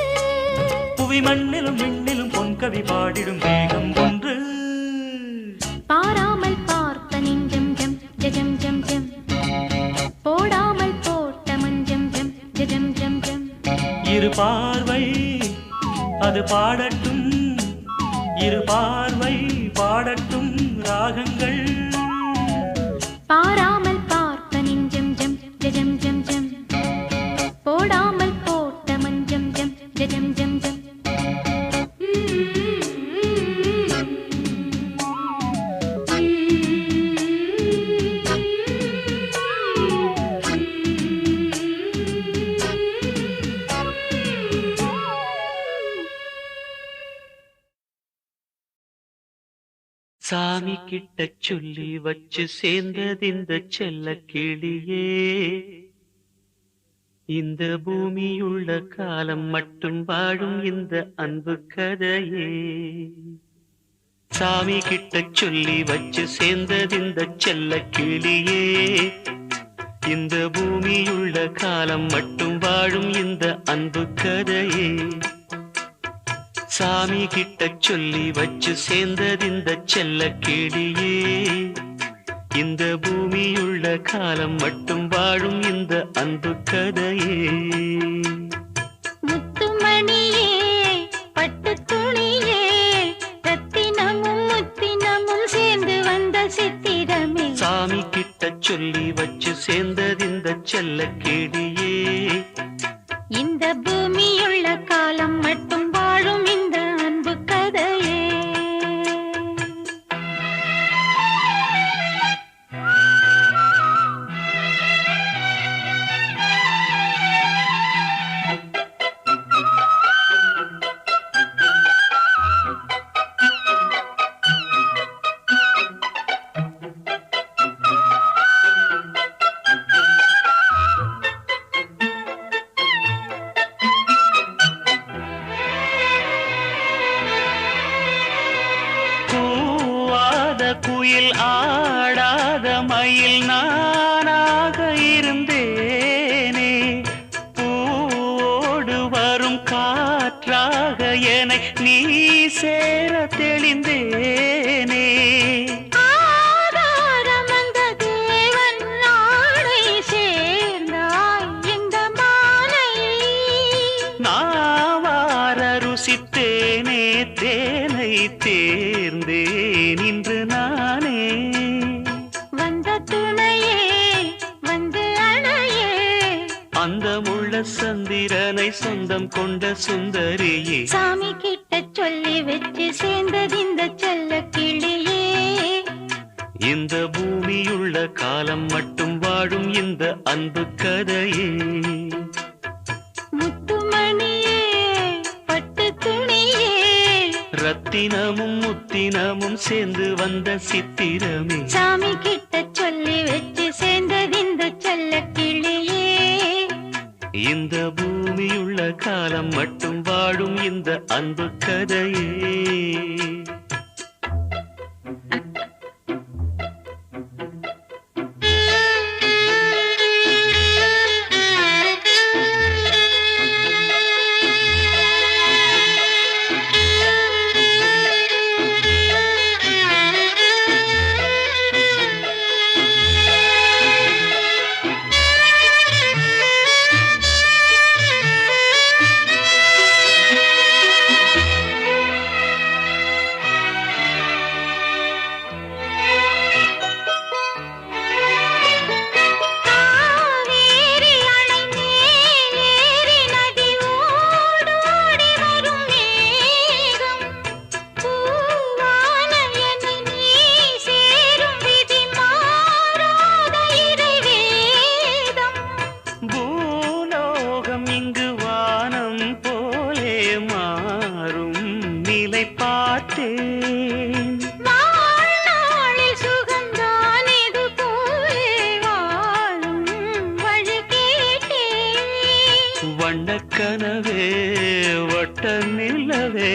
புவி மண்ணிலும் விண்ணிலும் பொன்கவி பாடிடும் தேகம் ஒன்று. பாராமல் பார்த்த நெஞ்சம் ஜம் ஜம் ஜம் ஜம், போடாமல் போட்ட மஞ்சம் ஜம் ஜம் ஜம் ஜம். பார்வை அது பாடட்டும், இரு பார்வை பாடட்டும் ராகங்கள். பாராமல் பார்த்த நெஞ்சம் ஜம் ஜம் ஜம் ஜம், போடாமல் போட்ட மஞ்சம் ஜம் ஜம் ஜம் ஜம். சாமி கிட்ட சொல்லி வச்சு சேர்ந்தது இந்த செல்ல கிளியே, இந்த பூமியுள்ள காலம் மட்டும் வாழும் இந்த அன்பு கதையே. சாமி கிட்ட சொல்லி வச்சு சேர்ந்தது இந்த செல்ல கிளியே, இந்த பூமியுள்ள காலம் மட்டும் வாழும் இந்த அன்பு கதையே. சாமி கிட்ட சொல்லி வச்சு சேர்ந்தது இந்த செல்ல கிளியே, இந்த பூமியுள்ள காலம் மட்டும் வாழும் இந்த அன்பு கதையே. முத்துமணியே பட்டு துணியே, ரத்தினமும் முத்தினமும் சேர்ந்து வந்த சித்திரமே. சாமி கிட்ட சொல்லி வச்சு சேர்ந்தது இந்த செல்ல கிளியே, இந்த பூமியுள்ள காலம் மட்டும் வாழும் இந்த அன்பு கதையே. குயில் ஆடாத மயில் நானாக இருந்தேனே, பூவோடு வரும் காற்றாக என்னை நீ சேர தெளிந்தேனே. ஆதாரம் அந்த தேவன் நாளை சேர்ந்தாய் இந்த மாலை, நாவார ருசித்தேனே தேனை தேர்ந்தேன் இன்று நானே. வந்த துணையே வந்து அணையே, அந்த முள்ள சந்திரனை சொந்தம் கொண்ட சுந்தரியே. சாமி கிட்ட சொல்லி வச்சு சேர்ந்தது இந்த செல்ல கிளியே, இந்த பூமியுள்ள காலம் மட்டும் வாழும் இந்த அன்பு கதையே. முத்துமணியே பட்டு துணியே, ரத்தினமும் முத்தினமும் சேர்ந்து வந்த சித்திரமே. சாமி கிட்ட சொல்லி வச்சு சேர்ந்தது இந்த செல்ல கிளியே, இந்த பூமியுள்ள காலம் மட்டும் வாழும் இந்த அன்பு கதையே. வண்ணக்கனவே வட்ட நிலவே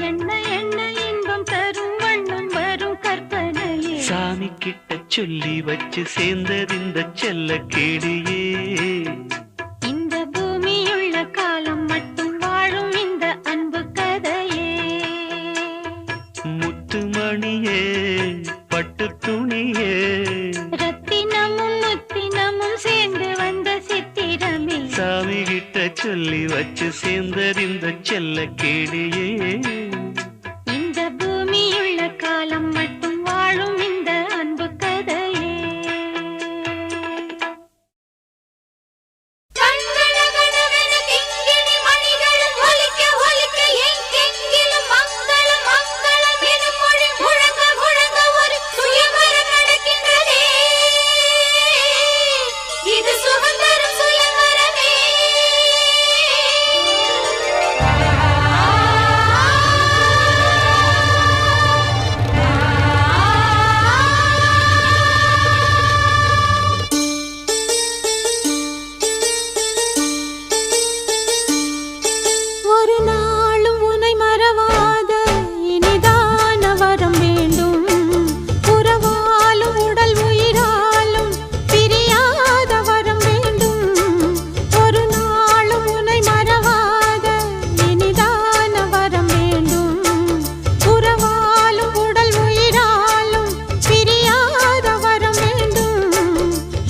என்ன என்ன இன்பம் தரும் வண்ணம் வரும் கற்பனையே. சாமி கிட்ட சொல்லி வச்சு சேர்ந்தது இந்த செல்ல கிளியே. இந்த பூமியுள்ள காலம் மட்டும் வாழும் இந்த அன்பு கதையே. முத்துமணியே பட்டு துணியே ரத்தினமும் முத்தினமும் சேர்ந்து வந்த சித்திரமே. சாமி கிட்ட சொல்லி வச்சு சேர்ந்தது இந்த செல்ல கேடியே இந்த பூமியுள்ள காலம் மட்டும் வாழும் இந்த அன்பு கதையே கண்களகனவென கிங்கிணி மணிகள் ஒலிக்க ஒலிக்க எங்கெங்கிலும் மங்களம் மங்களம் எனும் மொழி முழங்க முழங்க ஒரு சுயவரம் நடக்கின்றதே இது சுதந்திரம் சுயவரமே ஒரு நாளும் உன்னை மறவாத இனிதான வரம் வேண்டும் உறவாலும் உடல் உயிராலும் பிரியாத வரம் வேண்டும் ஒரு நாளும் உன்னை மறவாத இனிதான வரம் வேண்டும் உறவாலும் உடல் உயிராலும் பிரியாத வரம் வேண்டும்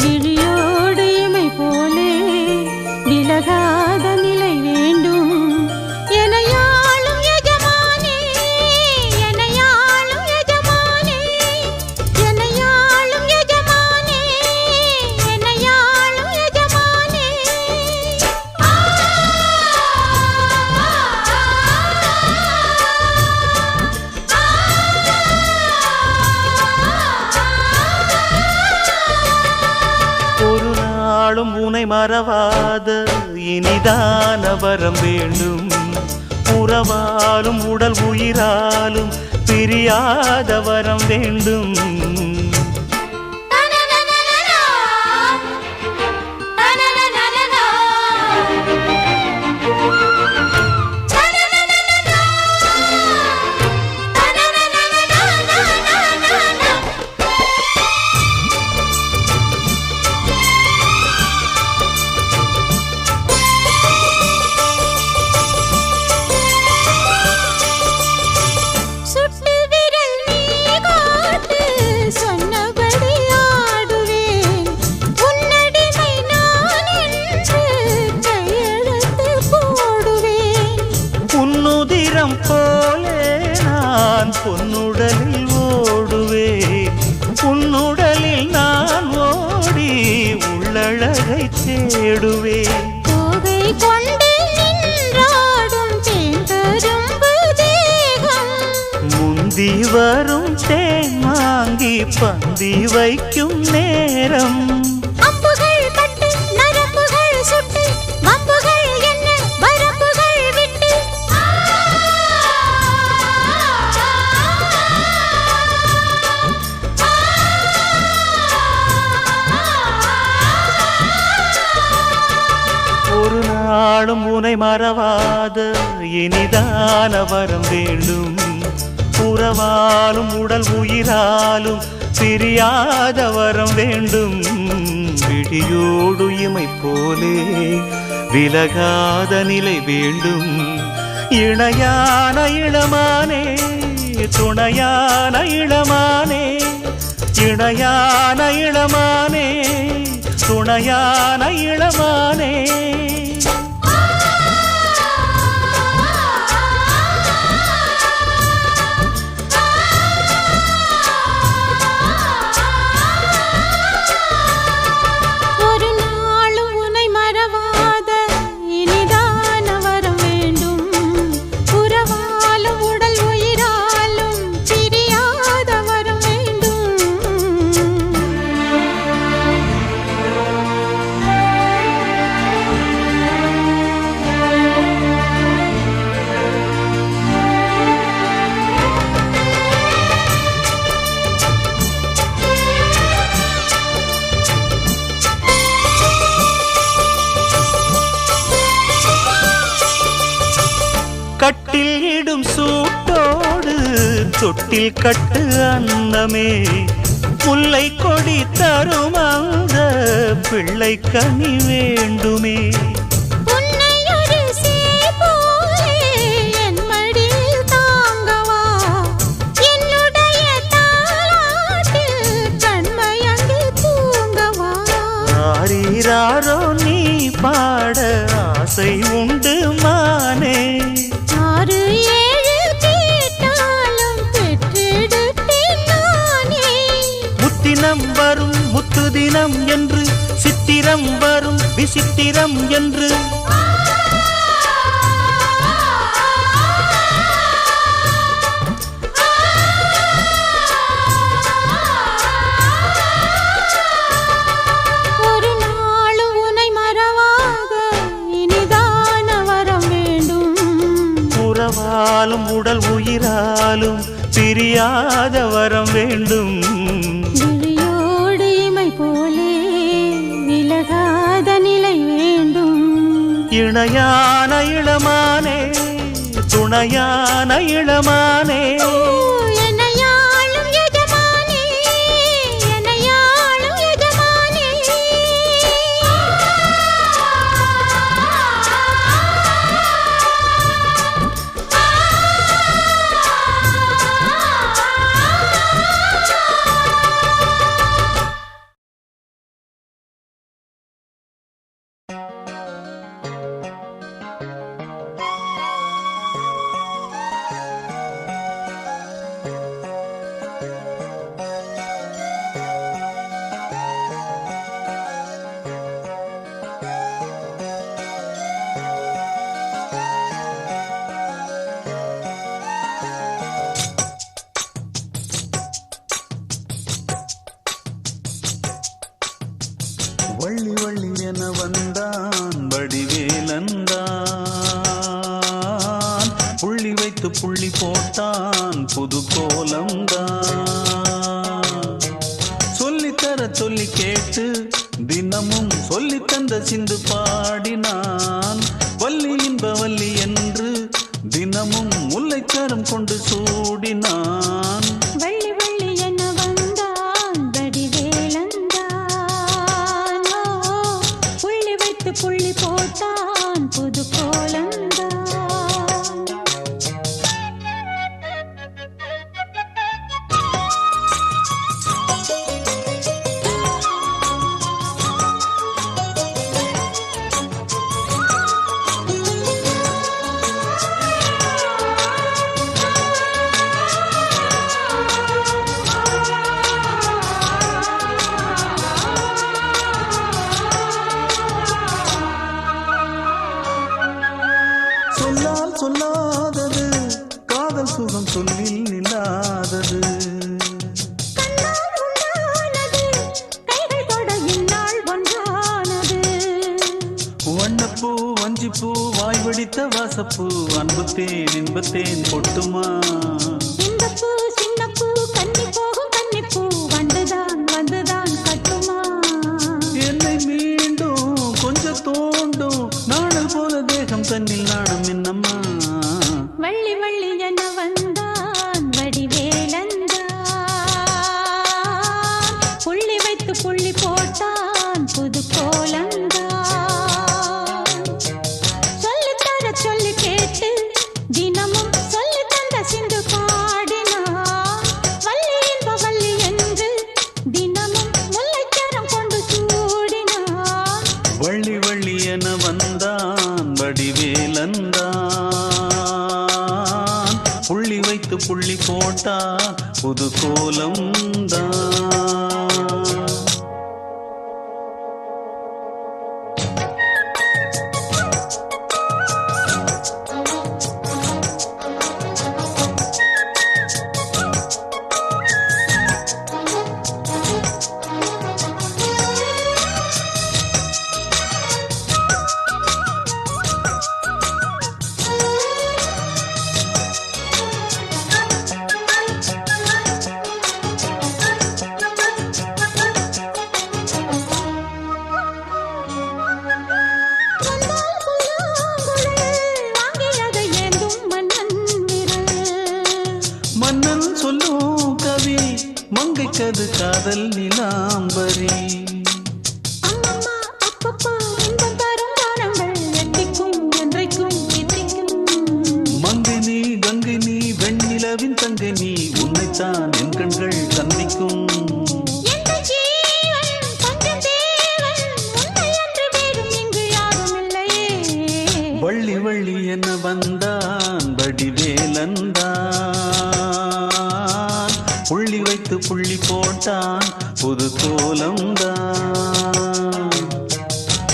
விழியோடு இமை போலே விலகாத நிலை வேண்டும் எனையாளும் எஜமானே எனையாளும் எஜமானே எனையாளும் எஜமானே எனையாளும் எஜமானே ஒரு நாளும் உனை மறவாத இனிதான வரம் வேண்டும் உறவாலும் உடல் உயிராலும் பிரியாத வரம் வேண்டும் சுட்டு விரல் நீ காட்டு சொன்னபடி ஆடுவேன் உன்னடிமை நான் என்று கையெழுத்து போடுவேன் உன்னுதிரம் போலே நான் பொன்னுடலில் ஓடுவேன் உன்னுடலில் நான் ஓடி உள்ளழகை தேடுவேன் தோகை கொண்டு நின்றாடும் தேங்கரும்பு தேகம் முந்தி வரும் தேன் வாங்கி பந்தி வைக்கும் நேரம் அம்புகள் பட்டு நரம்புகள் சுட்டு வம்புகள் என்ன வரம்புகள் விட்டு ஒரு நாளும் உனை மறவாத இனிதான வரம் வேண்டும் உறவாலும் உடல் உயிராலும் பிரியாத வரம் வேண்டும் விழியோடு இமை போலே விலகாத நிலை வேண்டும் இணையான இளமானே துணையான இளமானே இணையான இளமானே துணையான இளமானே ஒரு நாளும் உன்னை மறவாத இனிதான வரம் வேண்டும் உறவாலும் உடல் உயிராலும் பிரியாத வரம் வேண்டும் கட்டில் இடும் சூட்டோடு தொட்டில் கட்டு அன்னமே முல்லை கொடி தரும் அந்த பிள்ளை கனி வேண்டுமே உன்னை ஒரு சேய் போலே என் மடியில் தாங்கவா என்னுடைய தாலாட்டில் கண்மயங்கி தூங்கவா ஆரீராரோ நீ பாட ஆசை சித்திரம் வரும் முத்து தினம் என்று சித்திரம் வரும் விசித்திரம் என்று ஒரு நாளும் உன்னை மறவாத இனிதான வரம் வேண்டும். உறவாலும் உடல் உயிராலும் பிரியாத வரம் வேண்டும். விழியோடு இமை போலே விலகாத நிலை வேண்டும். இணையான இளமானே துணையான இளமானே என்னையாளும் எஜமானே என்னையாளும் எஜமானே. வள்ளி வள்ளி என வந்தான் வடிவேலந்தான் புள்ளி வைத்து புள்ளி போட்டான் புது கோலம்தான் சொல்லித்தர சொல்லி கேட்டு தினமும் சொல்லி தந்த சிந்து பாடினான் வள்ளி இன்ப வள்ளி என்று தினமும் முல்லைச்சரம் கொண்டு சூடினான். வள்ளி வள்ளி என வந்தான் வடிவேலந்தான். புள்ளி வைத்து புள்ளி போட்டான் புது கோலந்தான். சொல்லால் சொல்லாதது காதல் சுகம் சொல்லில் நில்லாதது. கண்ணால் உண்டானது கைகள் தொட இந்நாள் ஒன்றானது. வண்ணப்பூ வஞ்சிப்பூ வாய் வடித்த வாசப்பூ அன்புத்தேன் இன்பத்தேன் பொட்டுமா. இந்தப்பூ சின்னப்பூ கன்னி போகும் கன்னிப்பூ வந்துதான் வந்துதான் கட்டுமா. என்னை மீண்டும் கொஞ்சம் தோண்டும் நாடல் போல தேகம் தன்னில் நாணம் என்னம்மா. வள்ளி வள்ளி என வந்தான் வடிவேலந்தான். புள்ளி வைத்து புள்ளி போட்டான் புது கோலந்தான். சொல்லித்தர சொல்லி கேட்டு தினமும் சொல்லி தந்த சிந்து பாடினான். வள்ளி இன்ப வள்ளி என்று தினமும் முல்லைச்சரம் கொண்டு சூடினான். வள்ளி வள்ளி என வந்தான் வடிவேலந்தான் புள்ளி வைத்து புள்ளி போட்டா புது கோலம்தான். மன்னன் சொல்லும் கவி மங்கைக்கது காதல் நிலாம்பரி. அம்மம்மா அப்பப்பா இன்பம் தரும் காலங்கள் எட்டிக்கும் என்றைக்கும் எட்டிக்கும். மங்கை நீ கங்கை நீ வெண்ணிலவின் தங்கை நீ உன்னைத்தான் என் கண்கள் சந்திக்கும். எந்த ஜீவன் கொஞ்சம் தேவன் உன்னை அன்று வேறும் இங்கு யாரும் இல்லையே. வள்ளி வள்ளி என வந்தான் வடிவேலந்தான் புள்ளி வைத்து புள்ளி போட்டான் புது கோலம்தான்.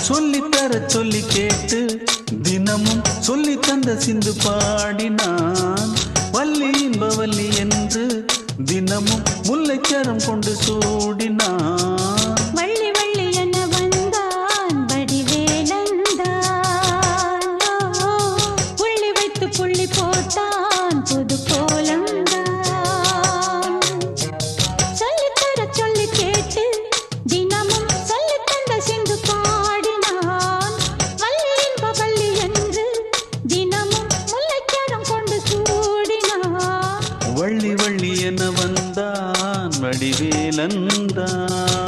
சொல்லித்தர சொல்லி கேட்டு தினமும் சொல்லி தந்த சிந்து பாடினான். வள்ளி இன்ப வள்ளி என்று தினமும் முல்லைச்சரம் கொண்டு சூடினான். வள்ளி வள்ளி என வந்தான் வடிவேலந்தான். புள்ளி வைத்து புள்ளி போட்டான் புது கோலம்தான். சொல்லித்தர சொல்லி கேட்டு தினமும் சொல்லி தந்த சிந்து பாடினான். வள்ளி இன்ப வள்ளி என்று தினமும் முல்லைச்சரம் கொண்டு சூடினான். வள்ளி வள்ளி என வந்தான் வடிவேலந்தான்.